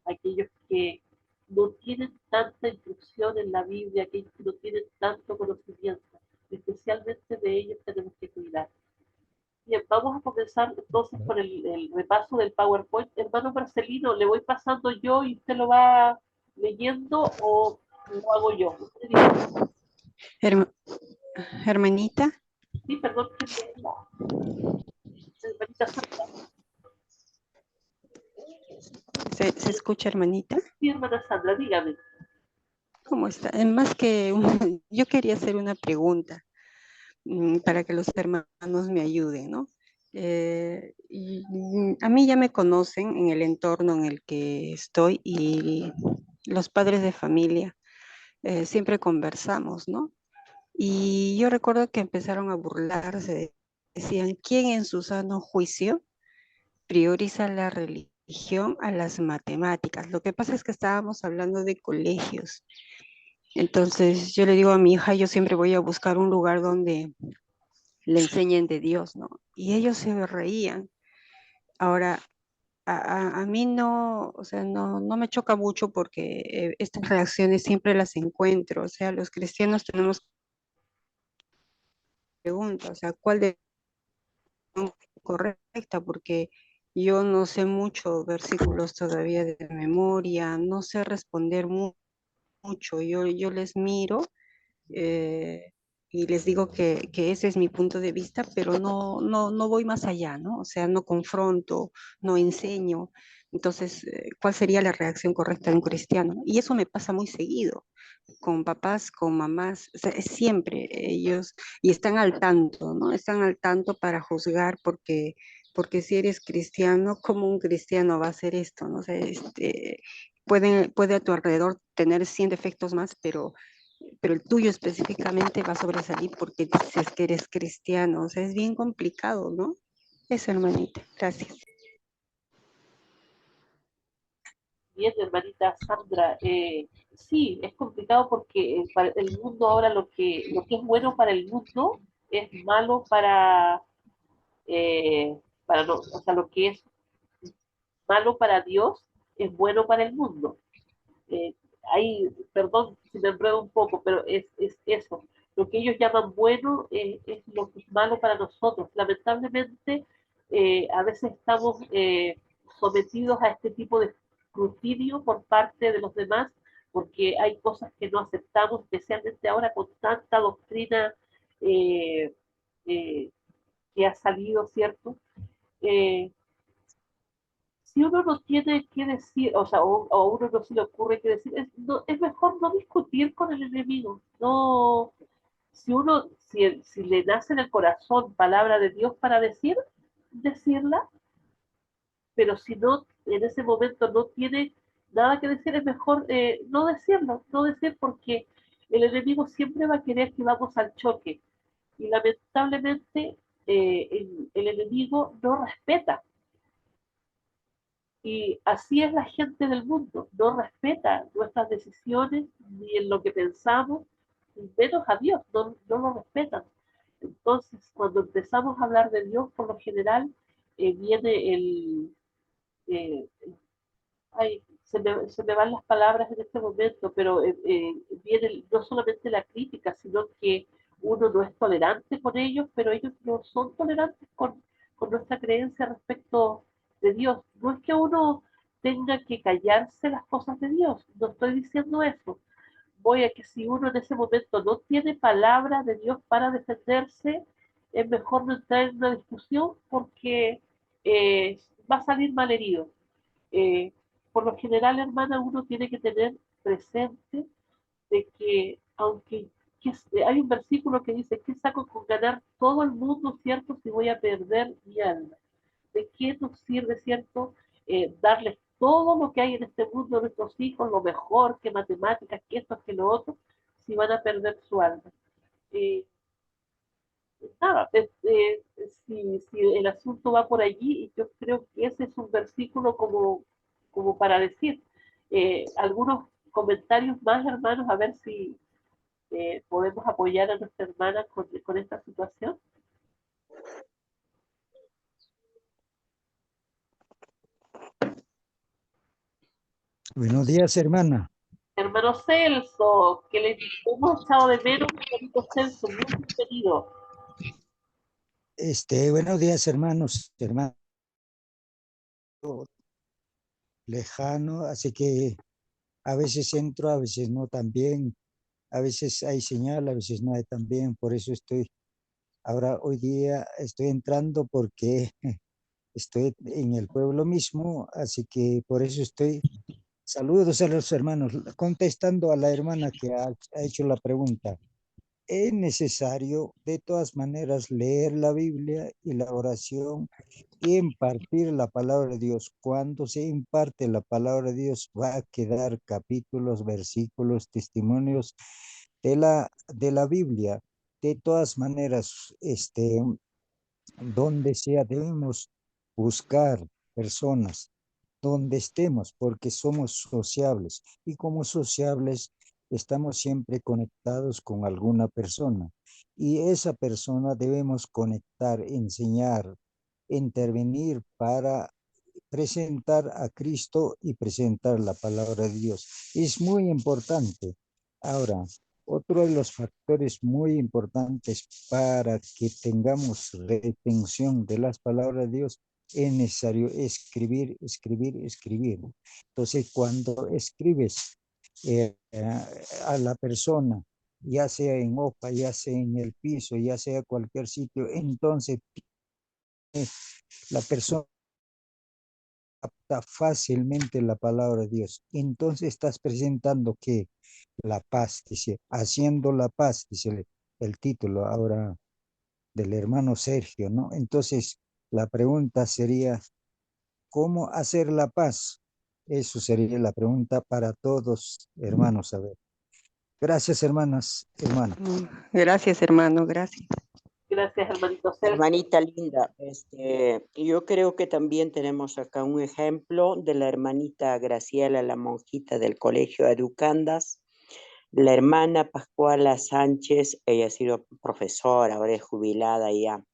aquellos que no tienen tanta instrucción en la Biblia, aquellos que no tienen tanto conocimiento. Especialmente de ellos tenemos que cuidar. Bien, vamos a comenzar entonces con el repaso del PowerPoint. Hermano Marcelino, ¿le voy pasando yo y usted lo va leyendo o lo hago yo? Usted dice. Hermanita. Sí, perdón, hermanita Sandra. ¿Se escucha, hermanita? Sí, hermana Sandra, dígame. ¿Cómo está? Más que yo quería hacer una pregunta, para que los hermanos me ayuden, ¿no? A mí ya me conocen en el entorno en el que estoy y los padres de familia siempre conversamos, ¿no? Y yo recuerdo que empezaron a burlarse, decían, ¿quién en su sano juicio prioriza la religión a las matemáticas? Lo que pasa es que estábamos hablando de colegios. Entonces yo le digo a mi hija, yo siempre voy a buscar un lugar donde le enseñen de Dios, ¿no? Y ellos se reían. Ahora, a mí no, o sea, no me choca mucho porque estas reacciones siempre las encuentro. O sea, los cristianos tenemos preguntas, o sea, ¿cuál de correcta? Porque yo no sé mucho versículos todavía de memoria, no sé responder mucho. Yo les miro eh, y les digo que ese es mi punto de vista, pero no voy más allá, ¿no? O sea, no confronto, no enseño. Entonces, ¿cuál sería la reacción correcta de un cristiano? Y eso me pasa muy seguido, con papás, con mamás, o sea, es siempre ellos, y están al tanto, ¿no? Están al tanto para juzgar porque si eres cristiano, ¿cómo un cristiano va a hacer esto? ¿No? O sea, puede a tu alrededor tener 100 defectos más, pero el tuyo específicamente va a sobresalir porque dices que eres cristiano. O sea, es bien complicado, ¿no? Eso, hermanita. Gracias. Bien, hermanita Sandra, sí, es complicado porque para el mundo ahora lo que es bueno para el mundo es malo para no, o sea, lo que es malo para Dios es bueno para el mundo. Eh, ahí, perdón si me enredo un poco, pero es eso. Lo que ellos llaman bueno es lo que es malo para nosotros. Lamentablemente, a veces estamos sometidos a este tipo de escrutinio por parte de los demás, porque hay cosas que no aceptamos, especialmente ahora con tanta doctrina eh, eh, que ha salido, ¿cierto? Eh, si uno no tiene que decir, o sea, o a uno no se le ocurre qué decir, es mejor no discutir con el enemigo. No, si le nace en el corazón palabra de Dios para decir, decirla, pero si no, en ese momento no tiene nada que decir, es mejor no decirlo, no decir porque el enemigo siempre va a querer que vamos al choque. Y lamentablemente el enemigo no respeta. Y así es la gente del mundo, no respeta nuestras decisiones ni en lo que pensamos, menos a Dios, no lo respetan. Entonces, cuando empezamos a hablar de Dios, por lo general, viene eh, ay, se me van las palabras en este momento, pero viene no solamente la crítica, sino que uno no es tolerante con ellos, pero ellos no son tolerantes con nuestra creencia respecto de Dios. No es que uno tenga que callarse las cosas de Dios, no estoy diciendo eso. Voy a que si uno en ese momento no tiene palabra de Dios para defenderse, es mejor no entrar en una discusión porque va a salir mal herido. Eh, por lo general, hermana, uno tiene que tener presente de que, aunque hay un versículo que dice, ¿qué saco con ganar todo el mundo, cierto, si voy a perder mi alma? ¿De qué nos sirve, cierto, darles todo lo que hay en este mundo a nuestros hijos, lo mejor, que matemáticas, que esto, que lo otro, si van a perder su alma? Eh, nada, si el asunto va por allí, yo creo que ese es un versículo como para decir algunos comentarios más, hermanos, a ver si podemos apoyar a nuestra hermana con esta situación. Buenos días, hermana. Hermano Celso, que le hemos echado de menos, hermanito Celso, muy bienvenido. Buenos días, hermanos, hermano lejano, así que a veces entro, a veces no también, a veces hay señal, a veces no hay también, por eso ahora hoy día estoy entrando porque estoy en el pueblo mismo, así que por eso saludos a los hermanos, contestando a la hermana que ha hecho la pregunta. es necesario de todas maneras leer la Biblia y la oración y impartir la palabra de Dios. Cuando se imparte la palabra de Dios va a quedar capítulos, versículos, testimonios de la Biblia. De todas maneras, donde sea, debemos buscar personas donde estemos, porque somos sociables y como sociables estamos siempre conectados con alguna persona y esa persona debemos conectar, enseñar, intervenir para presentar a Cristo y presentar la palabra de Dios. Es muy importante. Ahora, otro de los factores muy importantes para que tengamos retención de las palabras de Dios es necesario escribir, escribir, escribir. Entonces, cuando escribes a la persona, ya sea en hoja, ya sea en el piso, ya sea cualquier sitio, entonces la persona capta fácilmente la palabra de Dios. Entonces estás presentando que la paz, dice, haciendo la paz, dice el título ahora del hermano Sergio, ¿no? Entonces la pregunta sería, ¿cómo hacer la paz? Eso sería la pregunta para todos, hermanos. A ver. Gracias, hermanas, hermano. Gracias, hermano, gracias. Gracias, hermanito Sergio. Hermanita linda, yo creo que también tenemos acá un ejemplo de la hermanita Graciela, la monjita del colegio Educandas, la hermana Pascuala Sánchez, ella ha sido profesora, ahora es jubilada ya.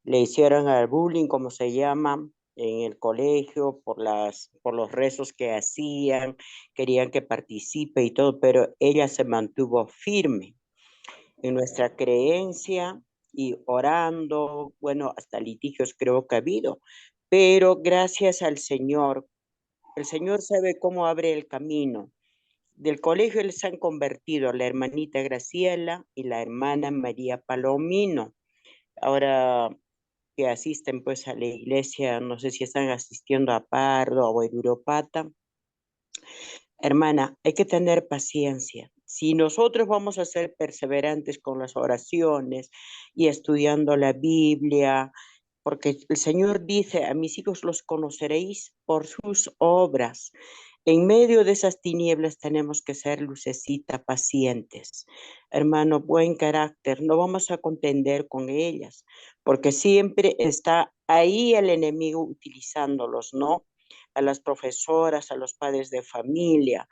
Le hicieron al bullying, como se llama, en el colegio por los rezos que hacían, querían que participe y todo, pero ella se mantuvo firme en nuestra creencia y orando, bueno, hasta litigios creo que ha habido, pero gracias al Señor, el Señor sabe cómo abre el camino. Del colegio les han convertido la hermanita Graciela y la hermana María Palomino. Ahora que asisten pues a la iglesia, no sé si están asistiendo a Pardo o a Eduropata. Hermana, hay que tener paciencia. Si nosotros vamos a ser perseverantes con las oraciones y estudiando la Biblia, porque el Señor dice, a mis hijos los conoceréis por sus obras. En medio de esas tinieblas tenemos que ser lucecita, pacientes. Hermano, buen carácter, no vamos a contender con ellas, porque siempre está ahí el enemigo utilizándolos, ¿no? A las profesoras, a los padres de familia.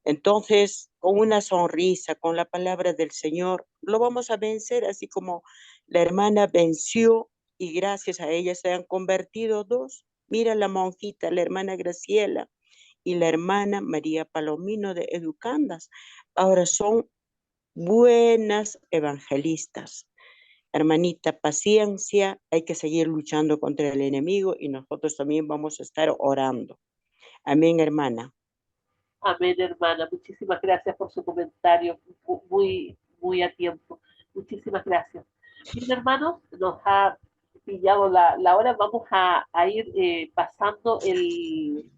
Entonces, con una sonrisa, con la palabra del Señor, lo vamos a vencer, así como la hermana venció y gracias a ella se han convertido dos. Mira la monjita, la hermana Graciela y la hermana María Palomino de Educandas. Ahora son buenas evangelistas. Hermanita, paciencia, hay que seguir luchando contra el enemigo y nosotros también vamos a estar orando. Amén, hermana. Amén, hermana. Muchísimas gracias por su comentario, muy a tiempo. Muchísimas gracias. Bien, hermanos, nos ha pillado la hora. Vamos a ir pasando el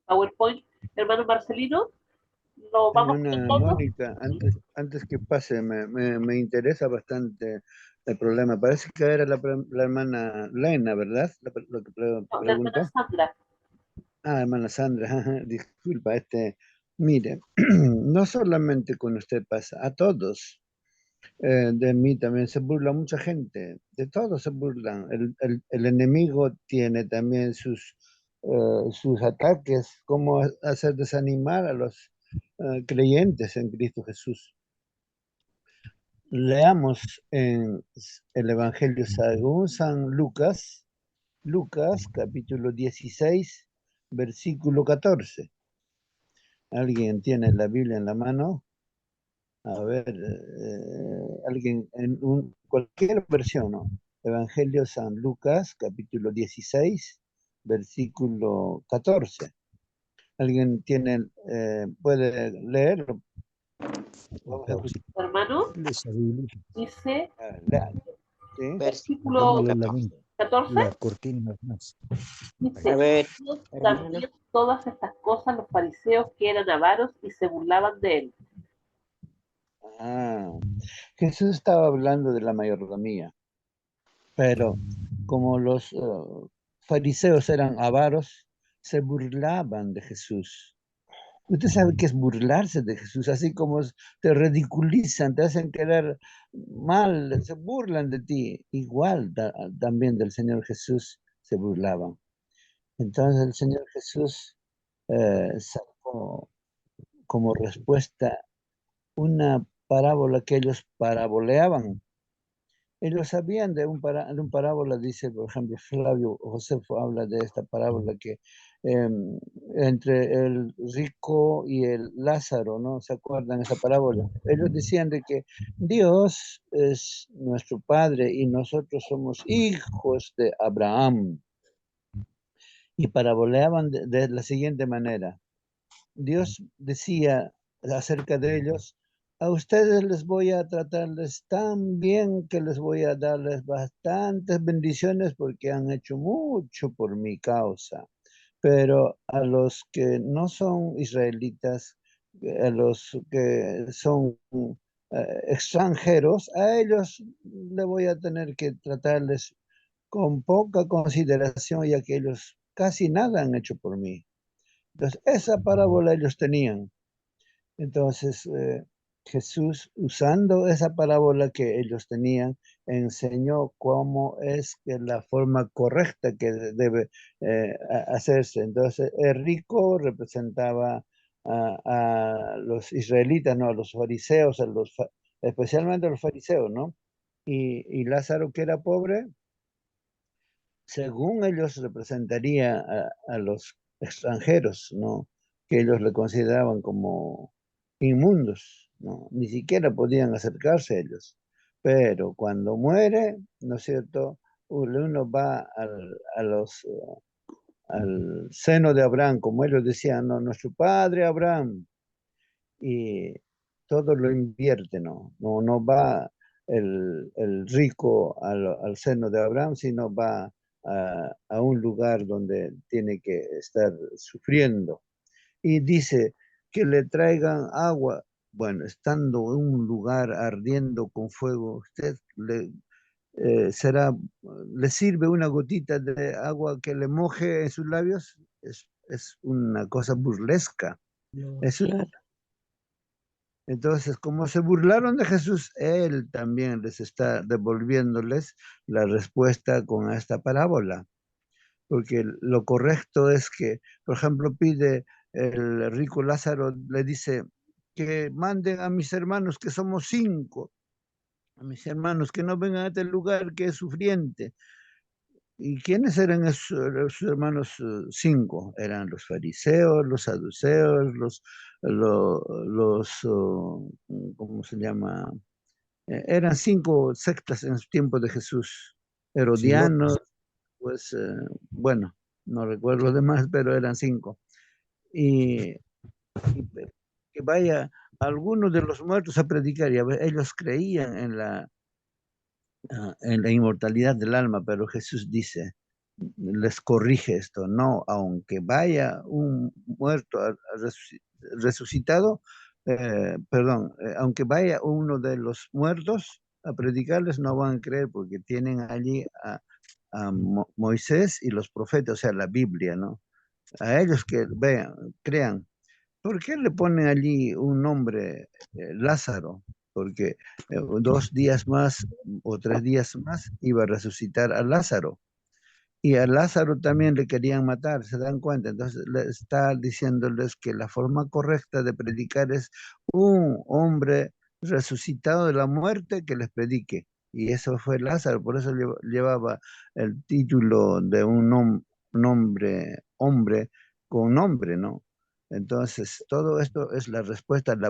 PowerPoint. Hermano Marcelino, lo vamos Hermana contando. Mónica, antes que pase, me interesa bastante el problema. Parece que era la hermana Lena, ¿verdad? Lo que No, la hermana preguntó. Sandra. Ah, hermana Sandra, disculpa, mire, no solamente con usted pasa, a todos. De mí también se burla mucha gente, de todos se burlan. El enemigo tiene también sus ataques, cómo hacer desanimar a los creyentes en Cristo Jesús. Leamos en el Evangelio según San Lucas, capítulo 16, versículo 14. ¿Alguien tiene la Biblia en la mano? A ver, alguien en cualquier versión, ¿no? Evangelio San Lucas, capítulo 16, versículo 14. ¿Alguien puede leerlo? Vamos a escuchar. Hermano, dice ¿Sí? versículo 14. La cortina más. Dice, A ver, también todas estas cosas los fariseos que eran avaros y se burlaban de él. Ah, Jesús estaba hablando de la mayordomía, pero como los fariseos eran avaros, se burlaban de Jesús. Usted sabe qué es burlarse de Jesús, así como te ridiculizan, te hacen quedar mal, se burlan de ti. Igual también del Señor Jesús se burlaban. Entonces el Señor Jesús sacó como respuesta una parábola que ellos paraboleaban. Ellos sabían de un parábola, dice, por ejemplo, Flavio Josefo habla de esta parábola que entre el rico y el Lázaro, ¿no? ¿Se acuerdan esa parábola? Ellos decían de que Dios es nuestro Padre y nosotros somos hijos de Abraham. Y paraboleaban de la siguiente manera. Dios decía acerca de ellos, a ustedes les voy a tratarles tan bien que les voy a darles bastantes bendiciones porque han hecho mucho por mi causa. Pero a los que no son israelitas, a los que son extranjeros, a ellos le voy a tener que tratarles con poca consideración, ya que ellos casi nada han hecho por mí. Entonces, esa parábola ellos tenían. Entonces, Jesús, usando esa parábola que ellos tenían, enseñó cómo es que la forma correcta que debe hacerse. Entonces, el rico representaba a los israelitas, ¿no? A los fariseos, especialmente a los fariseos, ¿no? Y Lázaro, que era pobre, según ellos representaría a los extranjeros, ¿no? Que ellos le consideraban como inmundos, ¿no? Ni siquiera podían acercarse a ellos. Pero cuando muere, ¿no es cierto? Uno va al seno de Abraham, como ellos decían, no, nuestro padre Abraham, y todo lo invierte, ¿no? No va el rico al seno de Abraham, sino va a un lugar donde tiene que estar sufriendo. Y dice que le traigan agua. Bueno, estando en un lugar ardiendo con fuego, usted le sirve una gotita de agua que le moje en sus labios. Es una cosa burlesca. Es Claro. Entonces, como se burlaron de Jesús, Él también les está devolviéndoles la respuesta con esta parábola. Porque lo correcto es que, por ejemplo, pide el rico Lázaro, le dice que manden a mis hermanos, que somos 5, a mis hermanos que no vengan a este lugar que es sufriente. ¿Y quiénes eran sus hermanos 5? Eran los fariseos, los saduceos, ¿cómo se llama? Eran 5 sectas en su tiempo de Jesús. Herodianos, pues, bueno, no recuerdo los demás, pero eran 5. Y que vaya algunos de los muertos a predicar, y ellos creían en la inmortalidad del alma, pero Jesús dice, les corrige esto, no, aunque vaya un muerto resucitado, aunque vaya uno de los muertos a predicarles, no van a creer porque tienen allí a Moisés y los profetas, o sea, la Biblia, ¿no? A ellos que vean, crean. ¿Por qué le ponen allí un nombre, Lázaro? Porque 2 días más o 3 días más iba a resucitar a Lázaro. Y a Lázaro también le querían matar, ¿se dan cuenta? Entonces le está diciéndoles que la forma correcta de predicar es un hombre resucitado de la muerte que les predique. Y eso fue Lázaro, por eso llevaba el título de un nombre, hombre con nombre, ¿no? Entonces, todo esto es la respuesta a la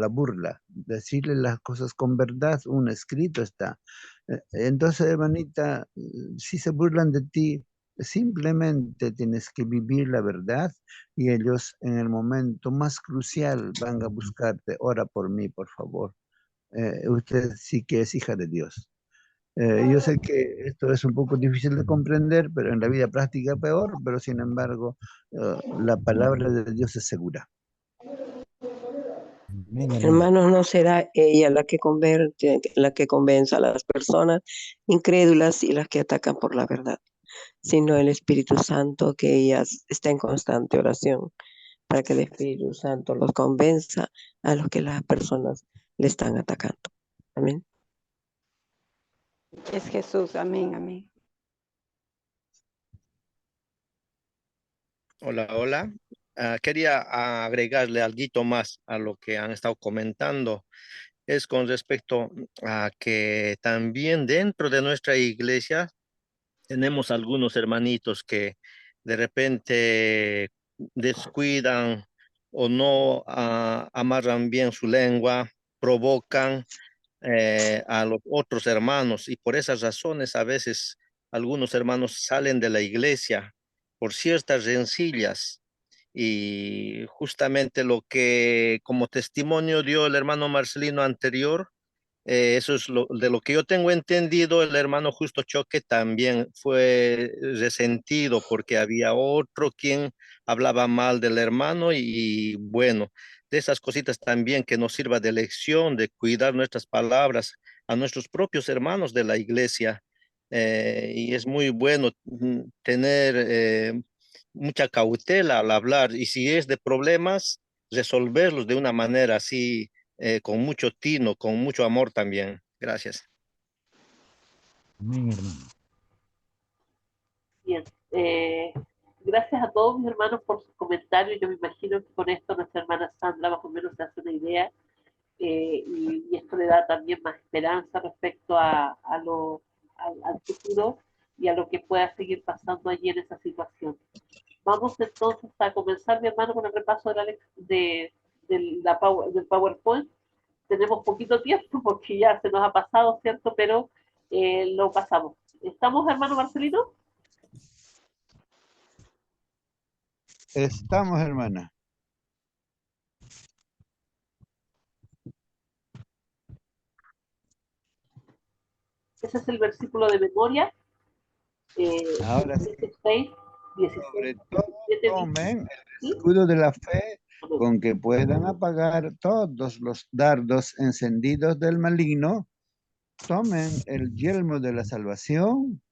burla, decirle las cosas con verdad, un escrito está. Entonces, hermanita, si se burlan de ti, simplemente tienes que vivir la verdad y ellos en el momento más crucial van a buscarte. Ora por mí, por favor. Usted sí que es hija de Dios. Yo sé que esto es un poco difícil de comprender, pero en la vida práctica peor, pero sin embargo, la palabra de Dios es segura. Amén, hermano. Hermanos, no será ella la que convenza a las personas incrédulas y las que atacan por la verdad, sino el Espíritu Santo, que ella está en constante oración para que el Espíritu Santo los convenza a los que las personas le están atacando. Amén. Es Jesús, amén, amén. Hola, hola. Quería agregarle algo más a lo que han estado comentando. Es con respecto a que también dentro de nuestra iglesia tenemos algunos hermanitos que de repente descuidan o no amarran bien su lengua, provocan a los otros hermanos y por esas razones a veces algunos hermanos salen de la iglesia por ciertas rencillas y justamente lo que como testimonio dio el hermano Marcelino anterior, eso es de lo que yo tengo entendido. El hermano Justo Choque también fue resentido porque había otro quien hablaba mal del hermano y bueno, de esas cositas también que nos sirva de lección, de cuidar nuestras palabras a nuestros propios hermanos de la iglesia. Y es muy bueno tener mucha cautela al hablar y si es de problemas, resolverlos de una manera así con mucho tino, con mucho amor también. Gracias. Amén, hermano. Bien, gracias a todos mis hermanos por sus comentarios. Yo me imagino que con esto nuestra hermana Sandra más o menos se hace una idea y esto le da también más esperanza respecto al futuro y a lo que pueda seguir pasando allí en esa situación. Vamos entonces a comenzar, mi hermano, con el repaso del PowerPoint. Tenemos poquito tiempo porque ya se nos ha pasado, ¿cierto? Pero lo pasamos. ¿Estamos, hermano Marcelino? Estamos, hermana. Ese es el versículo de memoria. Ahora sí, 16, 16, sobre todo 17, tomen el ¿sí? escudo de la fe con que puedan apagar todos los dardos encendidos del maligno. Tomen el yelmo de la salvación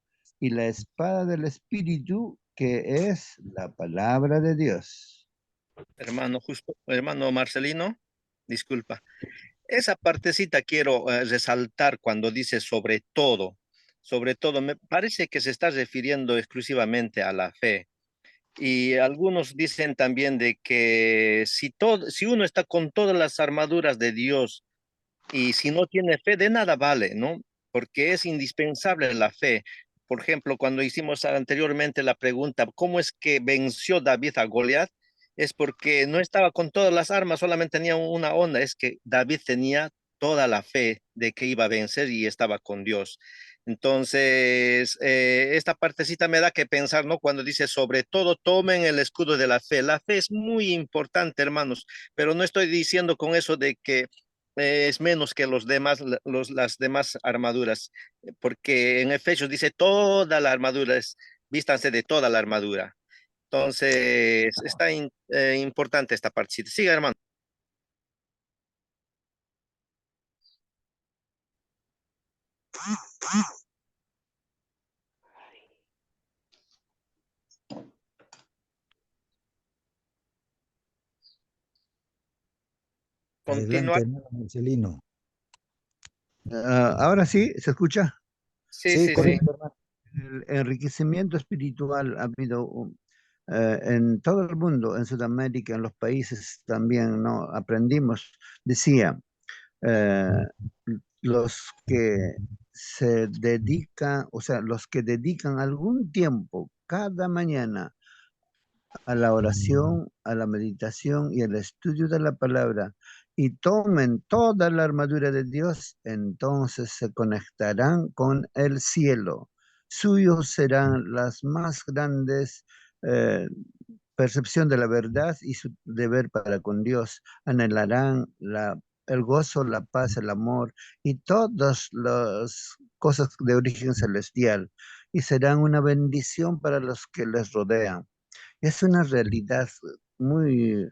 y la espada del Espíritu, que es la palabra de Dios. Hermano Marcelino, disculpa. Esa partecita quiero resaltar cuando dice sobre todo, me parece que se está refiriendo exclusivamente a la fe. Y algunos dicen también de que si uno está con todas las armaduras de Dios y si no tiene fe, de nada vale, ¿no? Porque es indispensable la fe. Por ejemplo, cuando hicimos anteriormente la pregunta, ¿cómo es que venció David a Goliat? Es porque no estaba con todas las armas, solamente tenía una onda. Es que David tenía toda la fe de que iba a vencer y estaba con Dios. Entonces, esta partecita me da que pensar, ¿no? Cuando dice, sobre todo, tomen el escudo de la fe. La fe es muy importante, hermanos, pero no estoy diciendo con eso de que es menos que los demás, las demás armaduras, porque en Efesios dice toda la armadura, vístanse de toda la armadura. Entonces, está importante esta partecita. Siga, hermano. Adelante, Continuar. hermano Marcelino. Ahora sí, ¿se escucha? Sí, Sí, sí, sí. correcto, hermano. El enriquecimiento espiritual ha habido en todo el mundo, en Sudamérica, en los países también, ¿no? Aprendimos, decía, eh, los que se dedican, o sea, los que dedican algún tiempo cada mañana a la oración, a la meditación y al estudio de la palabra y tomen toda la armadura de Dios, entonces se conectarán con el cielo. Suyos serán las más grandes percepción de la verdad y su deber para con Dios. Anhelarán el gozo, la paz, el amor y todas las cosas de origen celestial y serán una bendición para los que les rodean. Es una realidad muy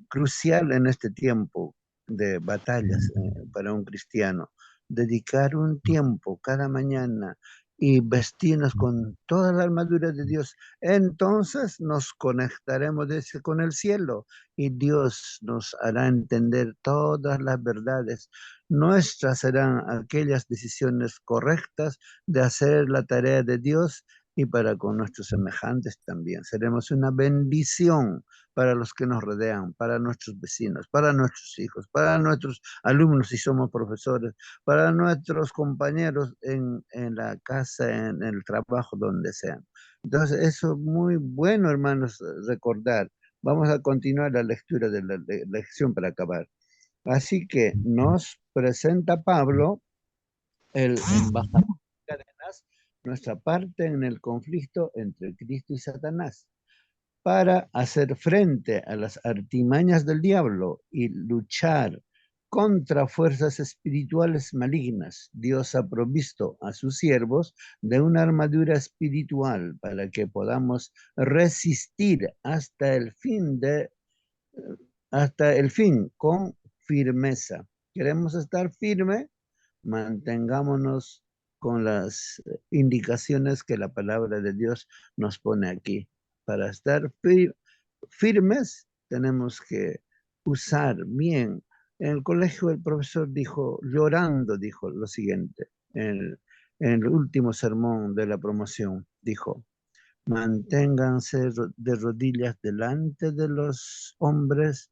crucial en este tiempo. de batallas para un cristiano. Dedicar un tiempo cada mañana y vestirnos con toda la armadura de Dios. Entonces nos conectaremos con el cielo y Dios nos hará entender todas las verdades. Nuestras serán aquellas decisiones correctas de hacer la tarea de Dios y para con nuestros semejantes también. Seremos una bendición para los que nos rodean, para nuestros vecinos, para nuestros hijos, para nuestros alumnos si somos profesores, para nuestros compañeros en la casa, en el trabajo, donde sean. Entonces, eso es muy bueno, hermanos, recordar. Vamos a continuar la lectura de la lección para acabar. Así que nos presenta Pablo, el embajador de cadenas, nuestra parte en el conflicto entre Cristo y Satanás, para hacer frente a las artimañas del diablo y luchar contra fuerzas espirituales malignas. Dios ha provisto a sus siervos de una armadura espiritual para que podamos resistir hasta el fin con firmeza. ¿Queremos estar firme? Mantengámonos con las indicaciones que la palabra de Dios nos pone aquí. Para estar firmes tenemos que usar bien. En el colegio el profesor dijo, llorando, dijo lo siguiente, en el último sermón de la promoción, dijo: manténganse de rodillas delante de los hombres,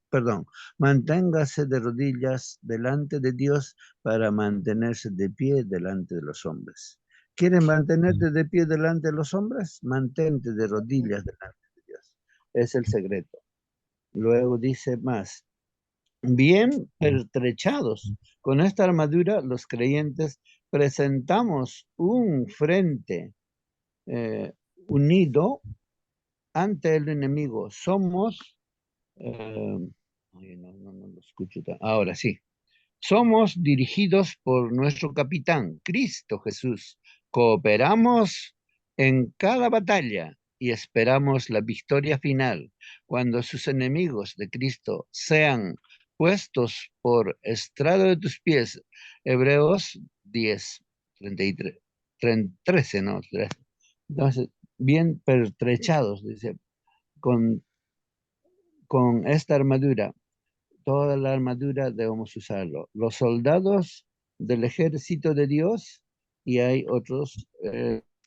manténgase de rodillas delante de Dios para mantenerse de pie delante de los hombres. ¿Quieren mantenerte de pie delante de los hombres? Mantente de rodillas delante de Dios. Es el secreto. Luego dice más: bien pertrechados. Con esta armadura los creyentes presentamos un frente unido ante el enemigo. Somos, no lo escucho. Ahora sí. Somos dirigidos por nuestro capitán, Cristo Jesús. Cooperamos en cada batalla y esperamos la victoria final cuando sus enemigos de Cristo sean puestos por estrado de tus pies. Hebreos 10, 33, 13, ¿no? 13. Entonces, bien pertrechados, dice, con esta armadura. Toda la armadura debemos usarlo. Los soldados del ejército de Dios, y hay otros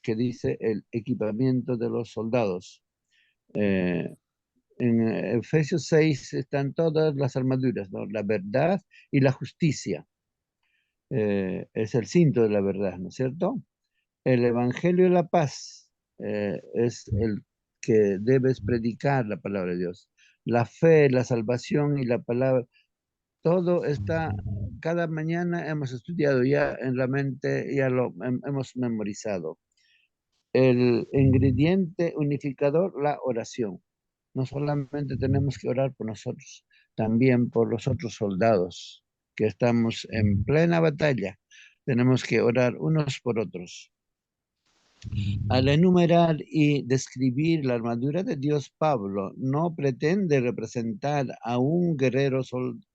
que dice el equipamiento de los soldados. En Efesios 6 están todas las armaduras, ¿no? La verdad y la justicia. Es el cinto de la verdad, ¿no es cierto? El evangelio de la paz es el que debes predicar la palabra de Dios. La fe, la salvación y la palabra, todo está, cada mañana hemos estudiado ya en la mente, ya lo hemos memorizado. El ingrediente unificador, la oración. No solamente tenemos que orar por nosotros, también por los otros soldados que estamos en plena batalla. Tenemos que orar unos por otros. Al enumerar y describir la armadura de Dios, Pablo no pretende representar a un guerrero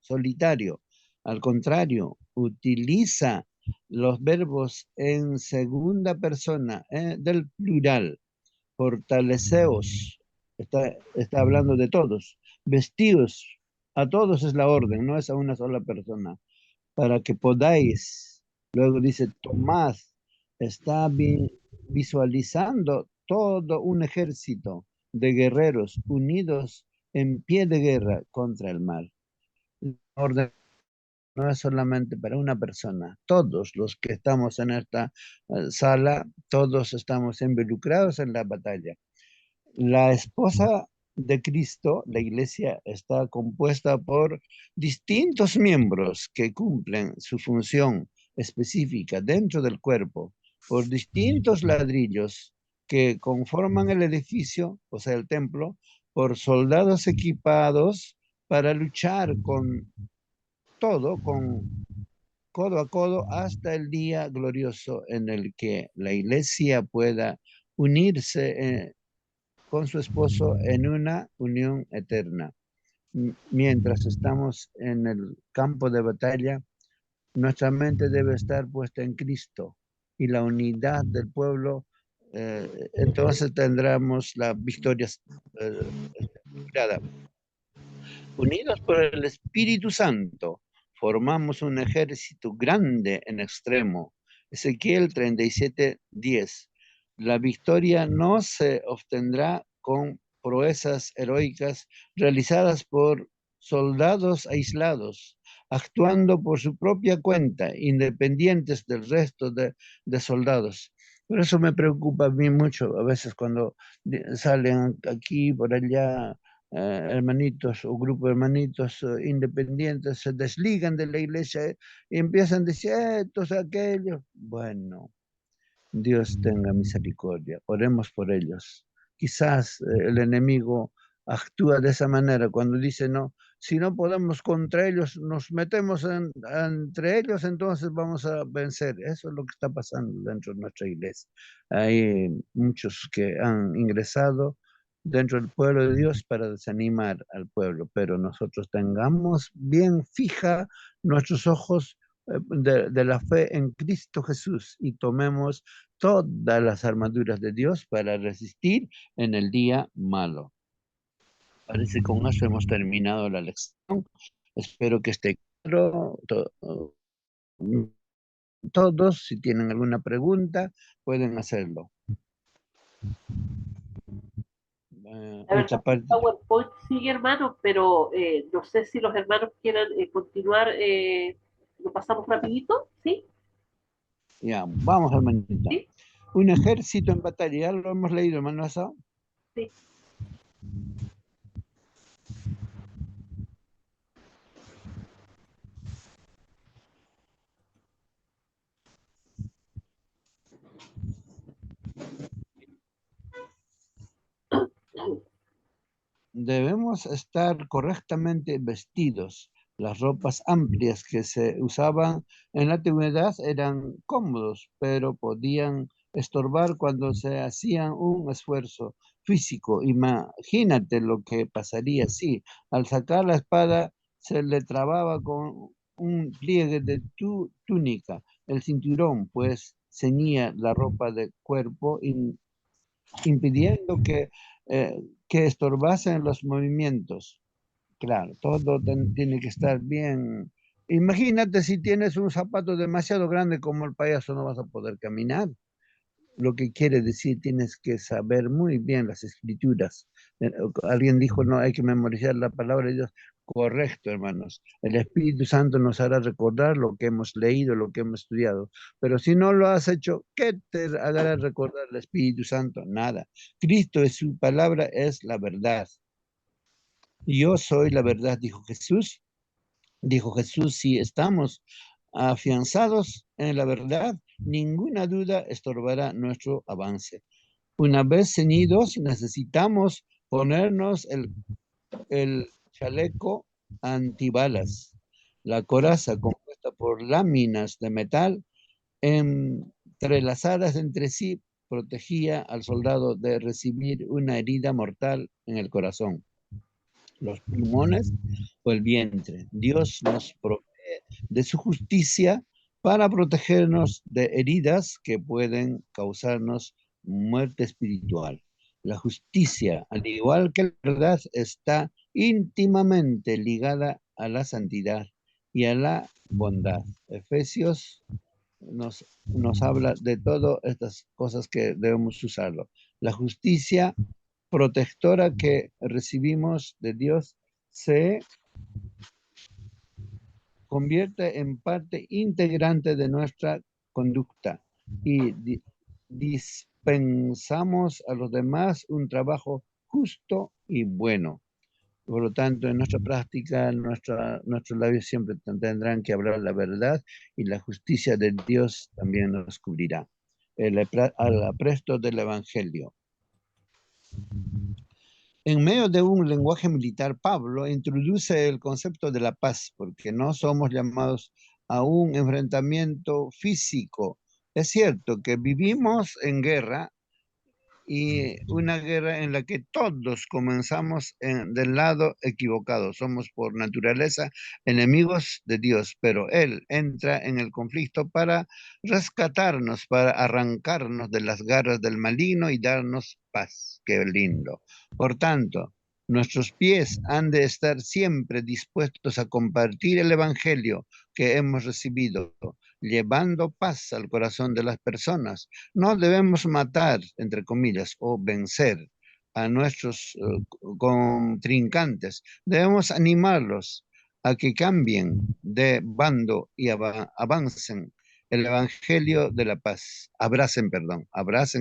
solitario. Al contrario, utiliza los verbos en segunda persona del plural. Fortaleceos, está hablando de todos. Vestíos, a todos es la orden, no es a una sola persona. Para que podáis, luego dice, tomad, está visualizando todo un ejército de guerreros unidos en pie de guerra contra el mal. La orden no es solamente para una persona. Todos los que estamos en esta sala, todos estamos involucrados en la batalla. La esposa de Cristo, la iglesia, está compuesta por distintos miembros que cumplen su función específica dentro del cuerpo, por distintos ladrillos que conforman el edificio, o sea, el templo, por soldados equipados para luchar con todo, con codo a codo, hasta el día glorioso en el que la iglesia pueda unirse con su esposo en una unión eterna. mientras estamos en el campo de batalla, nuestra mente debe estar puesta en Cristo y la unidad del pueblo, entonces tendremos la victoria asegurada. Unidos por el Espíritu Santo, formamos un ejército grande en extremo. Ezequiel 37:10. La victoria no se obtendrá con proezas heroicas realizadas por soldados aislados, actuando por su propia cuenta, independientes del resto de soldados. Por eso me preocupa a mí mucho, a veces cuando salen aquí, por allá, hermanitos o grupos de hermanitos independientes se desligan de la iglesia y empiezan a decir estos, aquellos. Bueno, Dios tenga misericordia, oremos por ellos. Quizás el enemigo actúa de esa manera cuando dice no, si no podemos contra ellos, nos metemos entre ellos, entonces vamos a vencer. Eso es lo que está pasando dentro de nuestra iglesia. Hay muchos que han ingresado dentro del pueblo de Dios para desanimar al pueblo, pero nosotros tengamos bien fija nuestros ojos de la fe en Cristo Jesús y tomemos todas las armaduras de Dios para resistir en el día malo. Parece que con eso hemos terminado la lección. Espero que esté claro. Todos, si tienen alguna pregunta, pueden hacerlo. La verdad, el PowerPoint sigue, hermano, pero no sé si los hermanos quieran continuar. ¿Lo pasamos rapidito? ¿Sí? Ya, vamos, hermanita. ¿Sí? Un ejército en batalla, ya lo hemos leído, hermano Asa. Sí. Debemos estar correctamente vestidos. Las ropas amplias que se usaban en la antigüedad eran cómodos, pero podían estorbar cuando se hacían un esfuerzo físico. Imagínate lo que pasaría si al sacar la espada se le trababa con un pliegue de túnica. El cinturón pues ceñía la ropa de cuerpo impidiendo que estorbasen los movimientos. Claro, todo tiene que estar bien. Imagínate si tienes un zapato demasiado grande como el payaso, no vas a poder caminar. Lo que quiere decir, tienes que saber muy bien las escrituras. Alguien dijo, no, hay que memorizar la palabra de Dios. Correcto, hermanos. El Espíritu Santo nos hará recordar lo que hemos leído, lo que hemos estudiado. Pero si no lo has hecho, ¿qué te hará recordar el Espíritu Santo? Nada. Cristo es su palabra, es la verdad. Yo soy la verdad, dijo Jesús. Dijo Jesús, si estamos afianzados en la verdad, ninguna duda estorbará nuestro avance. Una vez ceñidos, necesitamos ponernos el chaleco antibalas. La coraza compuesta por láminas de metal entrelazadas entre sí protegía al soldado de recibir una herida mortal en el corazón, los pulmones o el vientre. Dios nos provee de su justicia para protegernos de heridas que pueden causarnos muerte espiritual. La justicia, al igual que la verdad, está íntimamente ligada a la santidad y a la bondad. Efesios nos habla de todas estas cosas que debemos usarlo. La justicia protectora que recibimos de Dios se convierte en parte integrante de nuestra conducta y dispensamos a los demás un trabajo justo y bueno. Por lo tanto, en nuestra práctica, nuestros labios siempre tendrán que hablar la verdad y la justicia de Dios también nos cubrirá. Al apresto del Evangelio. En medio de un lenguaje militar, Pablo introduce el concepto de la paz, porque no somos llamados a un enfrentamiento físico. Es cierto que vivimos en guerra y una guerra en la que todos comenzamos del lado equivocado. Somos por naturaleza enemigos de Dios, pero Él entra en el conflicto para rescatarnos, para arrancarnos de las garras del maligno y darnos paz. Qué lindo. Por tanto, nuestros pies han de estar siempre dispuestos a compartir el evangelio que hemos recibido, llevando paz al corazón de las personas. No debemos matar, entre comillas, o vencer a nuestros contrincantes. Debemos animarlos a que cambien de bando y avancen el evangelio de la paz. Abracen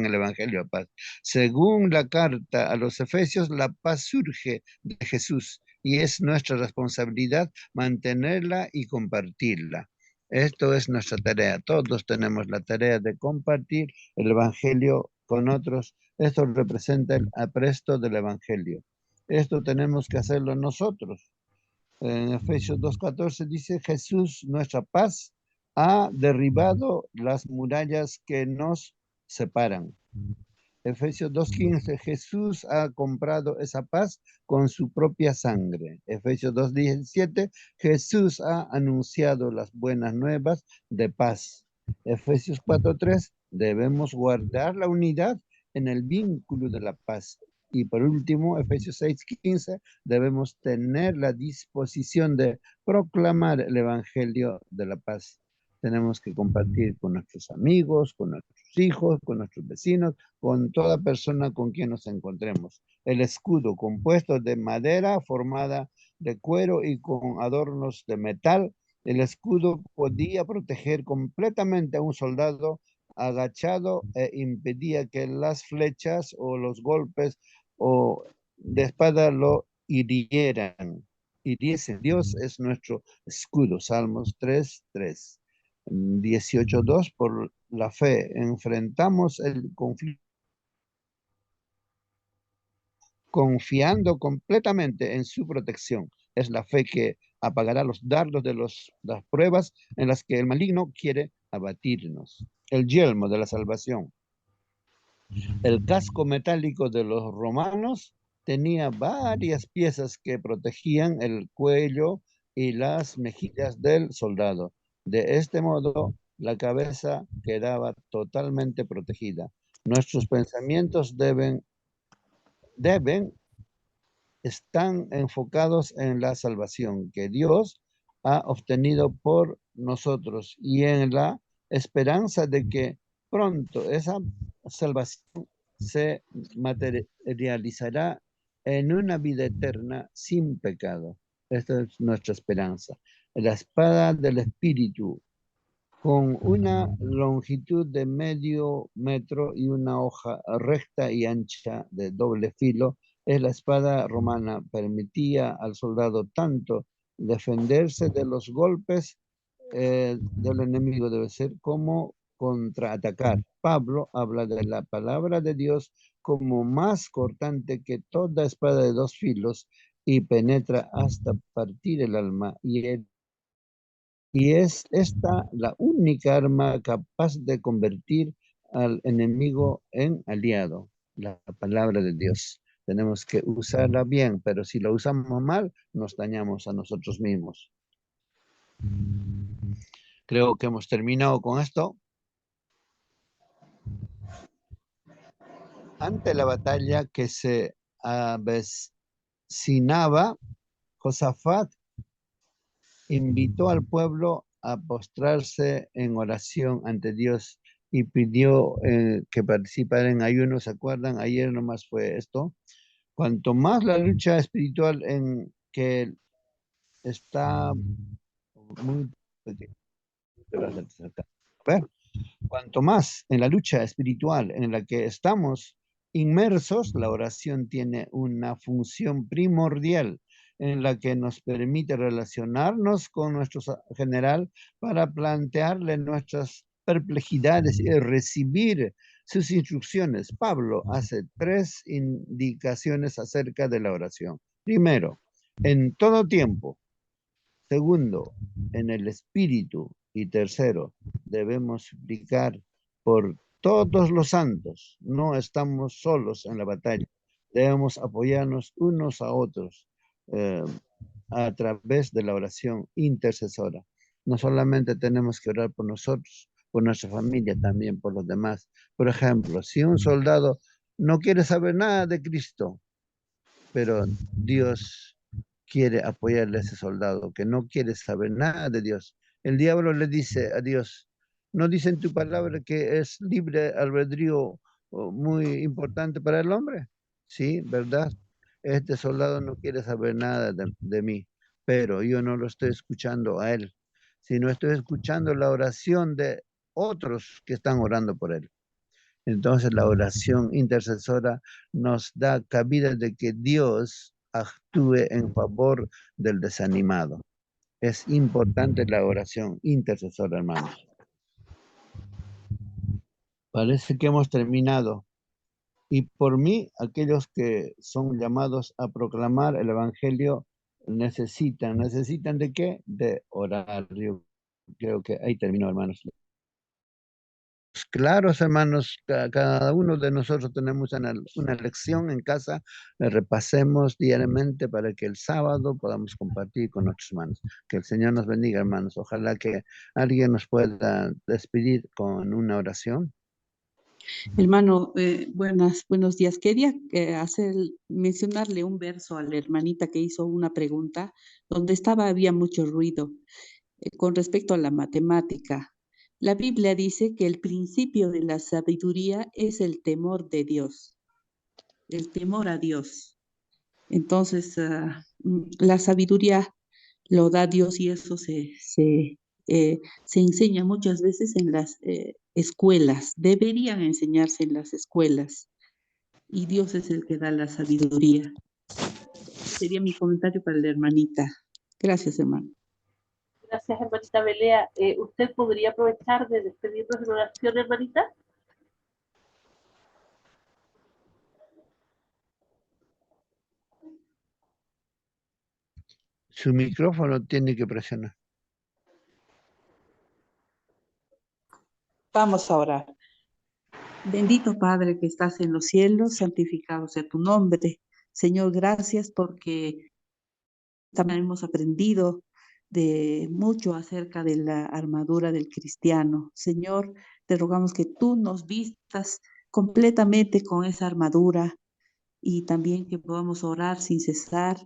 el evangelio de paz. Según la carta a los Efesios, la paz surge de Jesús y es nuestra responsabilidad mantenerla y compartirla. Esto es nuestra tarea. Todos tenemos la tarea de compartir el evangelio con otros. Esto representa el apresto del evangelio. Esto tenemos que hacerlo nosotros. En Efesios 2:14 dice, Jesús, nuestra paz, ha derribado las murallas que nos separan. Efesios 2:15, Jesús ha comprado esa paz con su propia sangre. Efesios 2:17, Jesús ha anunciado las buenas nuevas de paz. Efesios 4:3, debemos guardar la unidad en el vínculo de la paz. Y por último, Efesios 6:15, debemos tener la disposición de proclamar el evangelio de la paz. Tenemos que compartir con nuestros amigos, con nuestros hijos, con nuestros vecinos, con toda persona con quien nos encontremos. El escudo compuesto de madera formada de cuero y con adornos de metal. El escudo podía proteger completamente a un soldado agachado e impedía que las flechas o los golpes o de espada lo hiriesen. Dios es nuestro escudo. Salmos 3:3. 18:2, por la fe enfrentamos el conflicto confiando completamente en su protección. Es la fe que apagará los dardos de las pruebas en las que el maligno quiere abatirnos. El yelmo de la salvación. El casco metálico de los romanos tenía varias piezas que protegían el cuello y las mejillas del soldado. De este modo, la cabeza quedaba totalmente protegida. Nuestros pensamientos están enfocados en la salvación que Dios ha obtenido por nosotros y en la esperanza de que pronto esa salvación se materializará en una vida eterna sin pecado. Esta es nuestra esperanza. La espada del Espíritu, con una longitud de medio metro y una hoja recta y ancha de doble filo, es la espada romana. Permitía al soldado tanto defenderse de los golpes del enemigo, debe ser, como contraatacar. Pablo habla de la palabra de Dios como más cortante que toda espada de dos filos y penetra hasta partir el alma y es esta la única arma capaz de convertir al enemigo en aliado, la palabra de Dios. Tenemos que usarla bien, pero si la usamos mal, nos dañamos a nosotros mismos. Creo que hemos terminado con esto. Ante la batalla que se avecinaba, Josafat invitó al pueblo a postrarse en oración ante Dios y pidió que participaran en ayuno. ¿Se acuerdan? Ayer nomás fue esto. Cuanto más la lucha espiritual en que está muy pequeño. Cuanto más en la lucha espiritual en la que estamos inmersos, la oración tiene una función primordial en la que nos permite relacionarnos con nuestro general para plantearle nuestras perplejidades y recibir sus instrucciones. Pablo hace 3 indicaciones acerca de la oración. Primero, en todo tiempo. Segundo, en el espíritu. Y tercero, debemos suplicar por todos los santos. No estamos solos en la batalla. Debemos apoyarnos unos a otros a través de la oración intercesora. No solamente tenemos que orar por nosotros, por nuestra familia, también por los demás. Por ejemplo, si un soldado no quiere saber nada de Cristo, pero Dios quiere apoyarle a ese soldado que no quiere saber nada de Dios. El diablo le dice a Dios, ¿no dice en tu palabra que es libre albedrío muy importante para el hombre? Sí, ¿verdad? Este soldado no quiere saber nada de mí, pero yo no lo estoy escuchando a él, sino estoy escuchando la oración de otros que están orando por él. Entonces la oración intercesora nos da cabida de que Dios actúe en favor del desanimado. Es importante la oración intercesora, hermanos. Parece que hemos terminado. Y por mí, aquellos que son llamados a proclamar el Evangelio necesitan ¿de qué? De orar. Yo creo que ahí terminó, hermanos. Claros, hermanos, cada uno de nosotros tenemos una lección en casa, la repasemos diariamente para que el sábado podamos compartir con nuestros hermanos. Que el Señor nos bendiga, hermanos. Ojalá que alguien nos pueda despedir con una oración. Hermano, buenos días. Quería mencionarle un verso a la hermanita que hizo una pregunta donde había mucho ruido con respecto a la matemática. La Biblia dice que el principio de la sabiduría es el temor de Dios, el temor a Dios. Entonces, la sabiduría lo da Dios y eso se enseña muchas veces en las escuelas. Deberían enseñarse en las escuelas y Dios es el que da la sabiduría. Sería mi comentario para la hermanita. Gracias, hermano. Gracias, hermanita Belea. ¿Usted podría aprovechar de despedirnos de una oración, hermanita? Su micrófono tiene que presionar. Vamos a orar. Bendito Padre que estás en los cielos, santificado sea tu nombre. Señor, gracias porque también hemos aprendido de mucho acerca de la armadura del cristiano. Señor, te rogamos que tú nos vistas completamente con esa armadura y también que podamos orar sin cesar,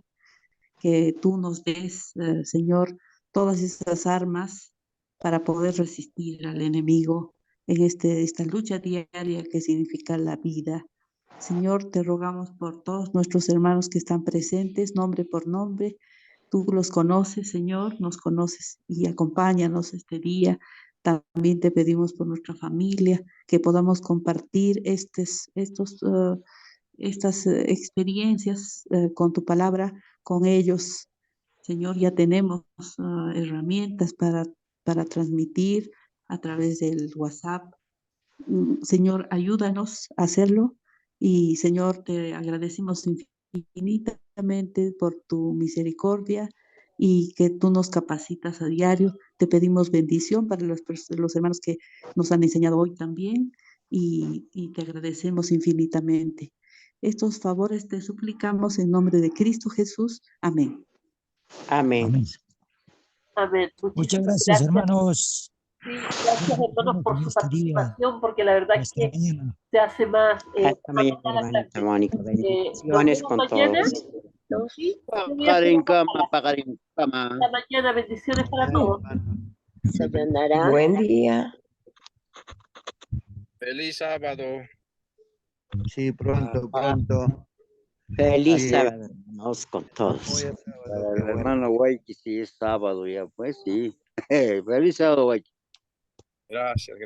que tú nos des, Señor, todas esas armas para poder resistir al enemigo en esta lucha diaria que significa la vida. Señor, te rogamos por todos nuestros hermanos que están presentes, nombre por nombre. Tú los conoces, Señor, nos conoces y acompáñanos este día. También te pedimos por nuestra familia que podamos compartir estas experiencias con tu palabra, con ellos. Señor, ya tenemos herramientas para transmitir a través del WhatsApp. Señor, ayúdanos a hacerlo y Señor, te agradecemos infinitamente por tu misericordia y que tú nos capacitas a diario. Te pedimos bendición para los hermanos que nos han enseñado hoy también y te agradecemos infinitamente. Estos favores te suplicamos en nombre de Cristo Jesús. Amén. Amén. Amén. Amén. Muchas Muchísimas gracias, hermanos. Sí, gracias, hermanos, por su Este día. participación, porque la verdad es Hasta que mañana. se hace más Hasta mañana, hermanita Mónica. Bendiciones con mañana. todos. Sí, Pakarin kama, pakarin kama. hasta mañana, bendiciones para todos. Sayonara. Buen día. Feliz sábado. Sí, pronto. Feliz Sí. sábado, hermanos, con todos. Para el hermano Guayqui, sí es sábado ya, pues sí. Feliz sábado, Guayqui. Gracias.